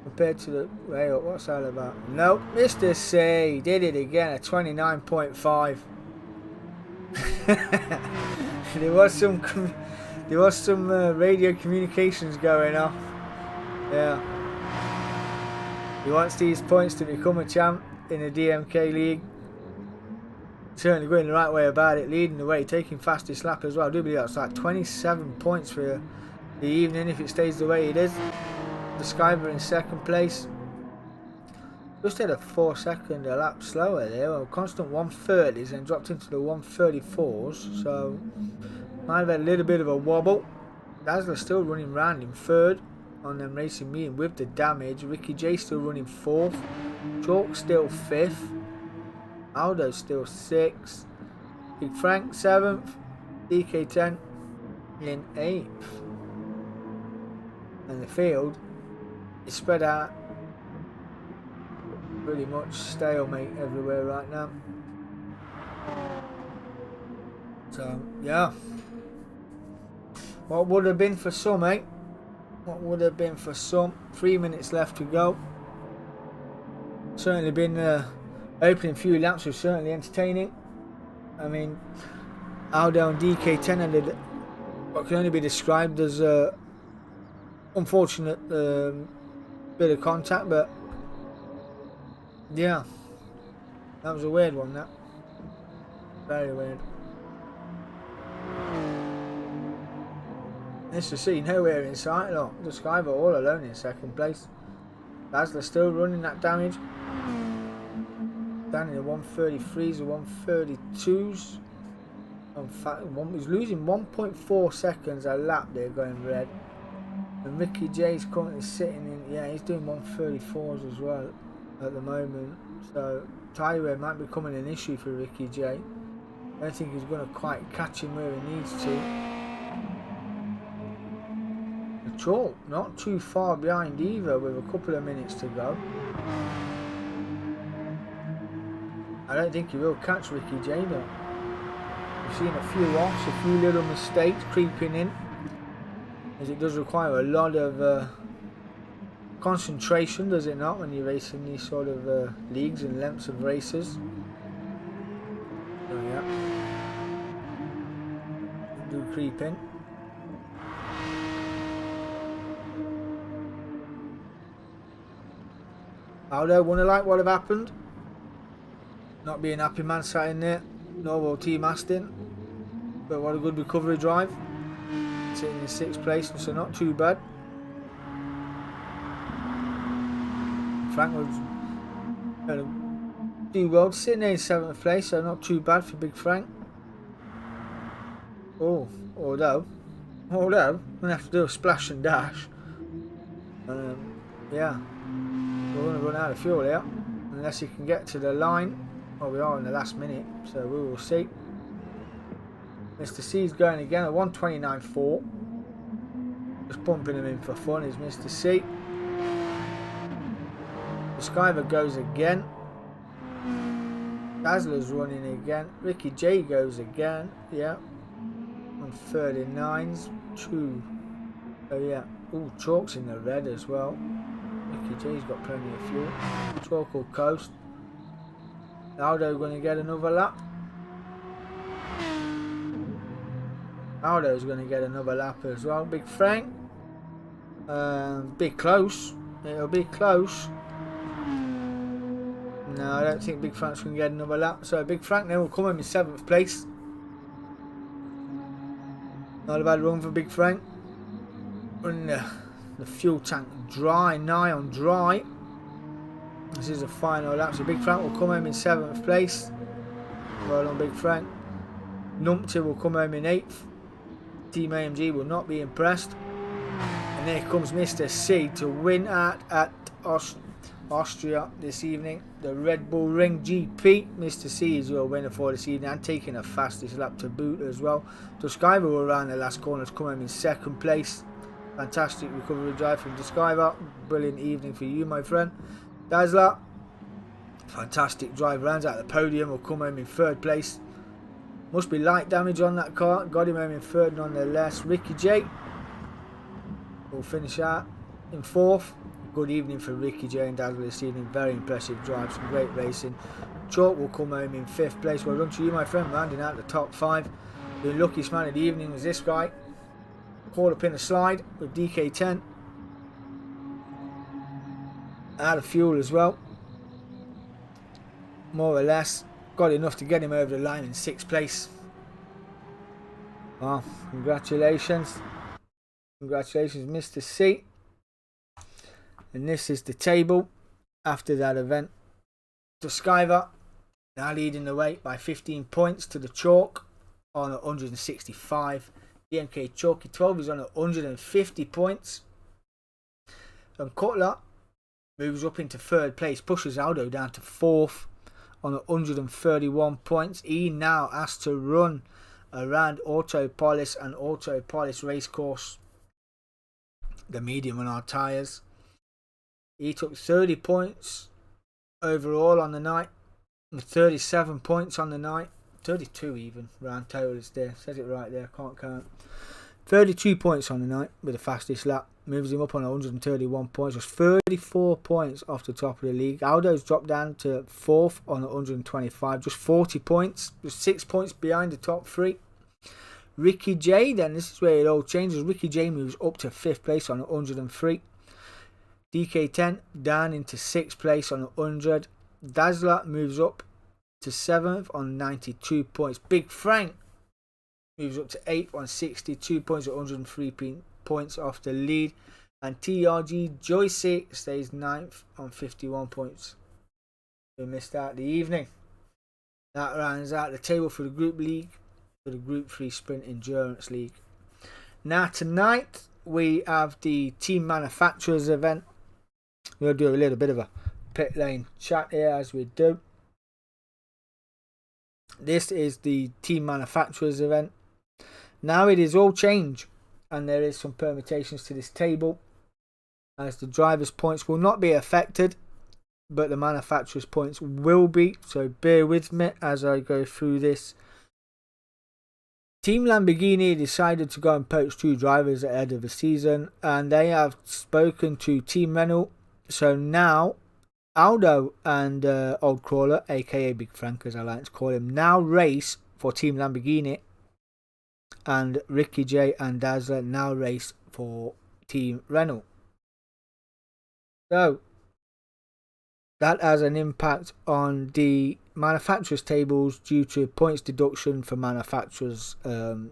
Compared to the way up, what's that about? Nope, Mr. C did it again, a 29.5. there was some radio communications going on. Yeah. He wants these points to become a champ in the D.M.K. League. Certainly going the right way about it, leading the way, taking fastest lap as well. I do believe that's like 27 points for the evening if it stays the way it is. The Skyver in second place. Just had a 4-second a lap slower there. Well, constant 130s and dropped into the 134s. So might have had a little bit of a wobble. Dazzler still running round in third on them racing meeting with the damage. Ricky J still running 4th. Chalk still 5th. Aldo still 6th. Big Frank 7th. D.K.R.C in 8th. And the field is spread out. Pretty much stalemate everywhere right now. So, yeah. What would have been for some, eh? What would have been for some. 3 minutes left to go. Certainly been opening few laps was certainly entertaining. I mean, Aldo and D.K.R.C had what can only be described as a unfortunate bit of contact, but yeah, that was a weird one. That very weird. Nice to see nowhere in sight. Look, the Skyver all alone in second place. Dazzler still running that damage. Down in the 133s and 132s. In fact, he's losing 1.4 seconds a lap there going red. And Ricky J's currently sitting in, yeah, he's doing 134s as well at the moment. So tyre wear might be becoming an issue for Ricky J. I don't think he's going to quite catch him where he needs to. The Chalk not too far behind either with a couple of minutes to go. I don't think he will catch Ricky J though. We've seen a few offs, a few little mistakes creeping in, as it does require a lot of concentration, does it not, when you're racing these sort of leagues and lengths of races. So yeah, do creep in. Aldo, wouldn't like what have happened. Not being happy man sat in there. Norwell team Aston, but what a good recovery drive. Sitting in 6th place, so not too bad. Frank was do well, sitting there in 7th place, so not too bad for Big Frank. Oh, although we're gonna have to do a splash and dash. Yeah, we're gonna run out of fuel here unless he can get to the line. Well, we are in the last minute, so we will see. Mr. C's going again at 1:29.4. Just bumping him in for fun is Mr. C. The Skyver goes again. Dazzler's running again. Ricky J goes again. Yeah. On 39s. 2. Oh yeah. Oh, Chalk's in the red as well. Ricky J's got plenty of fuel. Chalk will coast. Aldo going to get another lap. Aldo's going to get another lap as well. Big Frank Be close. It'll be close. No, I don't think Big Frank's going to get another lap. So Big Frank then will come home in 7th place. Not a bad run for Big Frank. Running the fuel tank dry, nigh on dry. This is the final lap. So Big Frank will come home in 7th place. Well done, Big Frank. Numpty will come home in 8th. Team AMG will not be impressed. And there comes Mr. C to win at Austria this evening. The Red Bull Ring GP. Mr. C is your winner for this evening and taking the fastest lap to boot as well. Duskiver will around the last corner to come home in 2nd place. Fantastic recovery drive from Duskiver. Brilliant evening for you, my friend. Dazzler, fantastic drive, rounds out the podium, will come home in 3rd place. Must be light damage on that car, got him home in 3rd nonetheless. Ricky J will finish out in 4th. Good evening for Ricky J and Dazzler this evening, very impressive drive, some great racing. Chalk will come home in 5th place. Well done to you, my friend, rounding out the top 5. The luckiest man of the evening was this guy, caught up in a slide with DK10. Out of fuel as well, more or less. Got enough to get him over the line in 6th place. Well, congratulations, Mr. C. And this is the table after that event. Duskiver now leading the way by 15 points to the Chalk on 165. D.M.K. Chalky 12 is on 150 points. And Cutler moves up into 3rd place, pushes Aldo down to 4th on 131 points. He now has to run around Autopolis and Autopolis Racecourse, the medium on our tyres. He took 30 points overall on the night, 37 points on the night, 32 even, round total is there, says it right there, can't count. 32 points on the night with the fastest lap, moves him up on 131 points, just 34 points off the top of the league. Aldo's dropped down to 4th on 125, just 40 points, just 6 points behind the top 3. Ricky J, then this is where it all changes. Ricky J moves up to 5th place on 103. DK10 down into 6th place on 100. Dazzler moves up to 7th on 92 points. Big Frank moves up to 8th on 62 points at 103 points off the lead. And TRG Joyce stays 9th on 51 points. We missed out the evening. That rounds out the table for the Group League, for the Group 3 Sprint Endurance League. Now tonight we have the Team Manufacturers event. We'll do a little bit of a pit lane chat here as we do. This is the Team Manufacturers event. Now it is all change and there is some permutations to this table, as the drivers' points will not be affected but the manufacturers' points will be, so bear with me as I go through this. Team Lamborghini decided to go and poach 2 drivers ahead of the season, and they have spoken to Team Renault. So now Aldo and Old Crawler, aka Big Frank as I like to call him, now race for Team Lamborghini, and Ricky J and Dazzler now race for Team Renault. So that has an impact on the manufacturers tables due to points deduction for manufacturers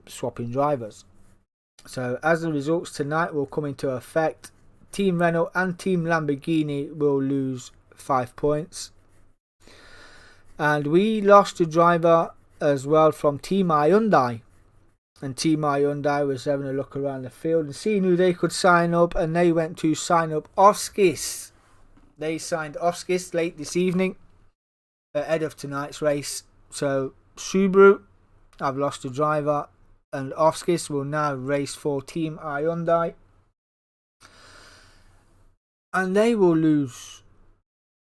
swapping drivers. So as the results tonight will come into effect, Team Renault and Team Lamborghini will lose 5 points. And we lost a driver as well from Team Hyundai. And Team Hyundai was having a look around the field and seeing who they could sign up, and they went to sign up Oskis. They signed Oskis late this evening ahead of tonight's race. So Subaru have lost a driver, and Oskis will now race for Team Hyundai. And they will lose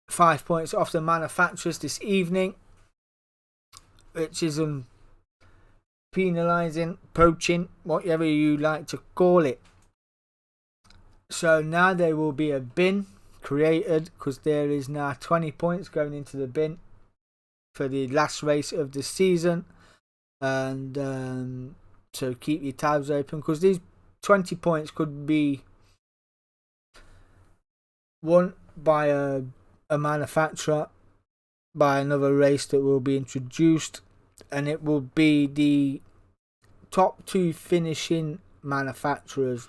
5 points off the manufacturers this evening, which is penalising, poaching, whatever you like to call it. So now there will be a bin created, because there is now 20 points going into the bin for the last race of the season. And so keep your tabs open, because these 20 points could be won by a manufacturer, by another race that will be introduced, and it will be the top 2 finishing manufacturers,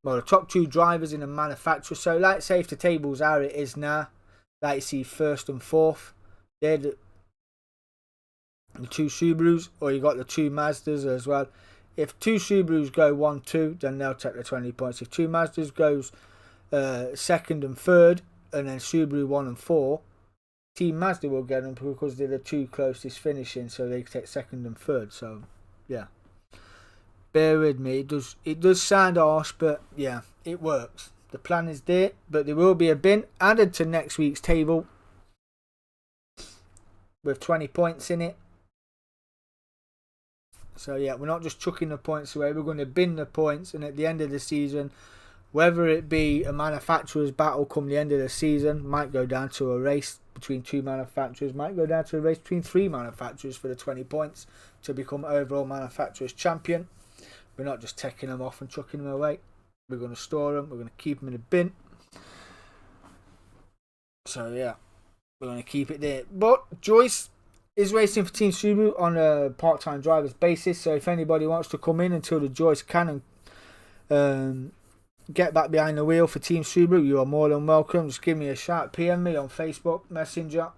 well, the top 2 drivers in a manufacturer. So like say if the table's how it is now, like you see first and fourth, they're the 2 Subarus, or you got the 2 Mazdas as well. If 2 Subarus go 1-2, then they'll take the 20 points. If 2 Mazdas goes second and third, and then Subaru 1 and 4, Team Mazda will get them because they're the 2 closest finishing, so they take second and third. So yeah, bear with me. It does sound harsh, but yeah, it works. The plan is there, but there will be a bin added to next week's table with 20 points in it. So yeah, we're not just chucking the points away, we're going to bin the points, and at the end of the season, whether it be a manufacturer's battle come the end of the season, might go down to a race between 2 manufacturers, might go down to a race between 3 manufacturers for the 20 points to become overall manufacturer's champion. We're not just taking them off and chucking them away. We're going to store them, we're going to keep them in a bin. So yeah, we're going to keep it there. But Joyce is racing for Team Subaru on a part-time driver's basis, so if anybody wants to come in until the Joyce can and get back behind the wheel for Team Subaru, you are more than welcome. Just give me a shout, PM me on Facebook Messenger.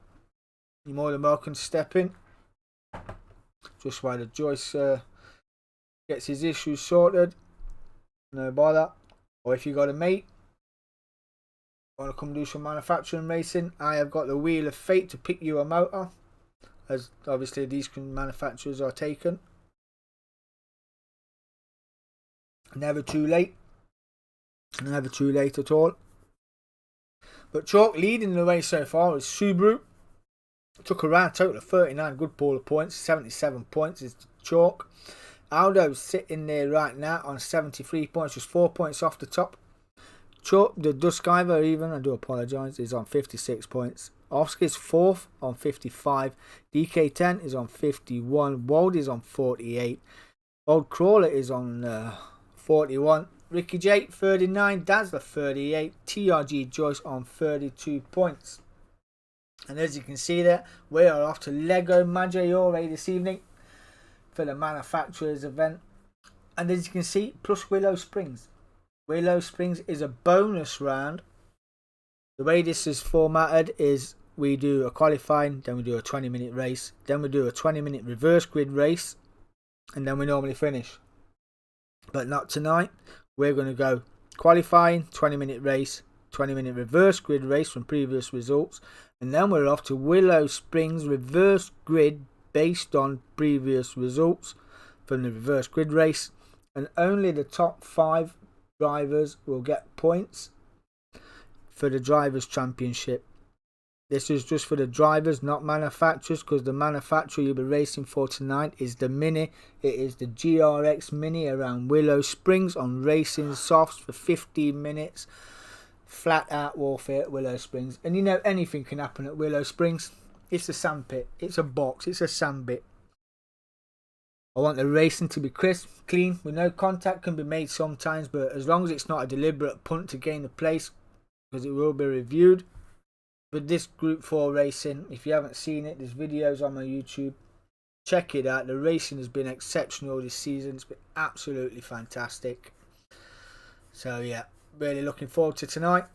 You're more than welcome to step in. Just while the Joyce gets his issues sorted, no bother. Or if you got a mate want to come do some manufacturing racing, I have got the Wheel of Fate to pick you a motor, as obviously these manufacturers are taken. Never too late. Never too late at all. But Chalk leading the race so far is Subaru. Took a round total of 39 good ball of points. 77 points is Chalk. Aldo's sitting there right now on 73 points, just 4 points off the top. Chalk, the Duskiver even, I do apologise, is on 56 points. Oscar's 4th on 55. DK10 is on 51. Wald is on 48. Old Crawler is on 41. Ricky J 39. Dazzler 38. TRG Joyce on 32 points. And as you can see there, we are off to Lego Maggiore this evening for the manufacturers event. And as you can see, plus Willow Springs. Willow Springs is a bonus round. The way this is formatted is we do a qualifying, then we do a 20-minute race, then we do a 20-minute reverse grid race, and then we normally finish. But not tonight. We're going to go qualifying, 20-minute race, 20-minute reverse grid race from previous results, and then we're off to Willow Springs reverse grid based on previous results from the reverse grid race, and only the top 5 drivers will get points for the Drivers' Championship. This is just for the drivers, not manufacturers, because the manufacturer you'll be racing for tonight is the Mini. It is the GRX Mini around Willow Springs on Racing Softs for 15 minutes. Flat out warfare at Willow Springs. And you know, anything can happen at Willow Springs. It's a sandpit, it's a box, it's a sandpit. I want the racing to be crisp, clean, with no contact can be made sometimes, but as long as it's not a deliberate punt to gain the place, because it will be reviewed. But this Group 4 racing, if you haven't seen it, there's videos on my YouTube. Check it out. The racing has been exceptional this season. It's been absolutely fantastic. So yeah, really looking forward to tonight.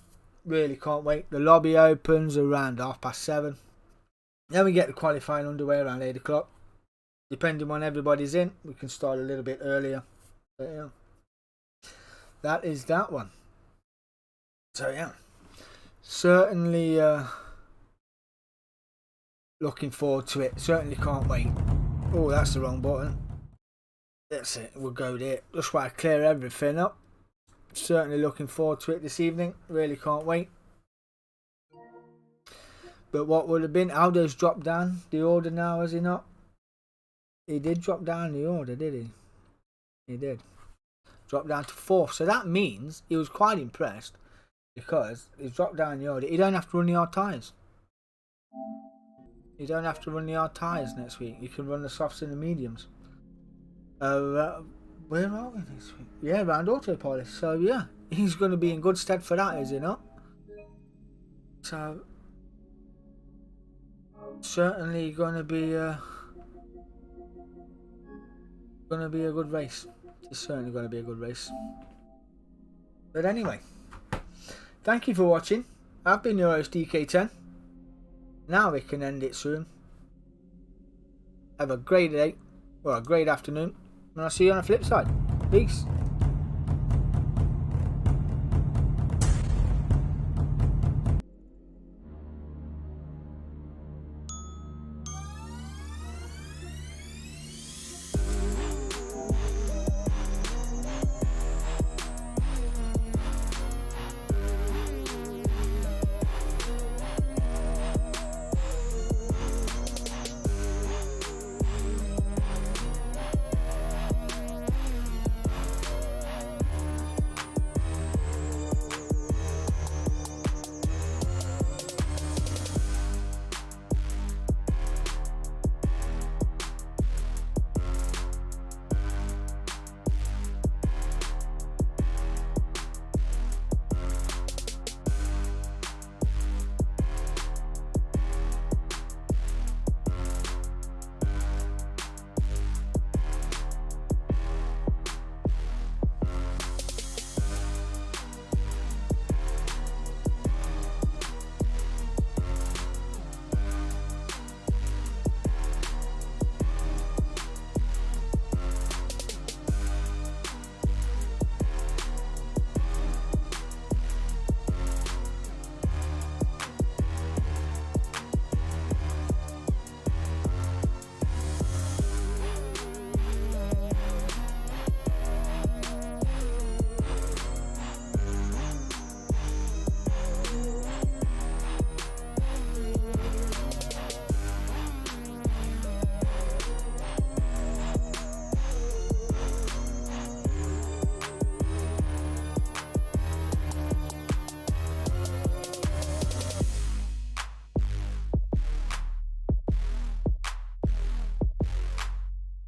Really can't wait. The lobby opens around 7:30. Then we get the qualifying underway around 8 o'clock. Depending on everybody's in, we can start a little bit earlier. But yeah, that is that one. So yeah, certainly looking forward to it. Certainly can't wait. Oh, that's the wrong button. That's it. We'll go there. Just want to clear everything up. Certainly looking forward to it this evening. Really can't wait. But what would have been, Aldo's dropped down the order now, has he not? He did drop down the order, did he? He did. Dropped down to 4th. So that means he was quite impressed, because he's dropped down the order. He don't have to run the hard tyres. You don't have to run the hard tyres next week. You can run the softs and the mediums. Where are we next week? Yeah, around autopilot. So yeah, he's going to be in good stead for that, is he not? So certainly gonna be a good race. It's certainly gonna be a good race. But anyway, thank you for watching. I've been your host DK10. Now we can end it soon. Have a great day, or a great afternoon, and I'll see you on the flip side. Peace.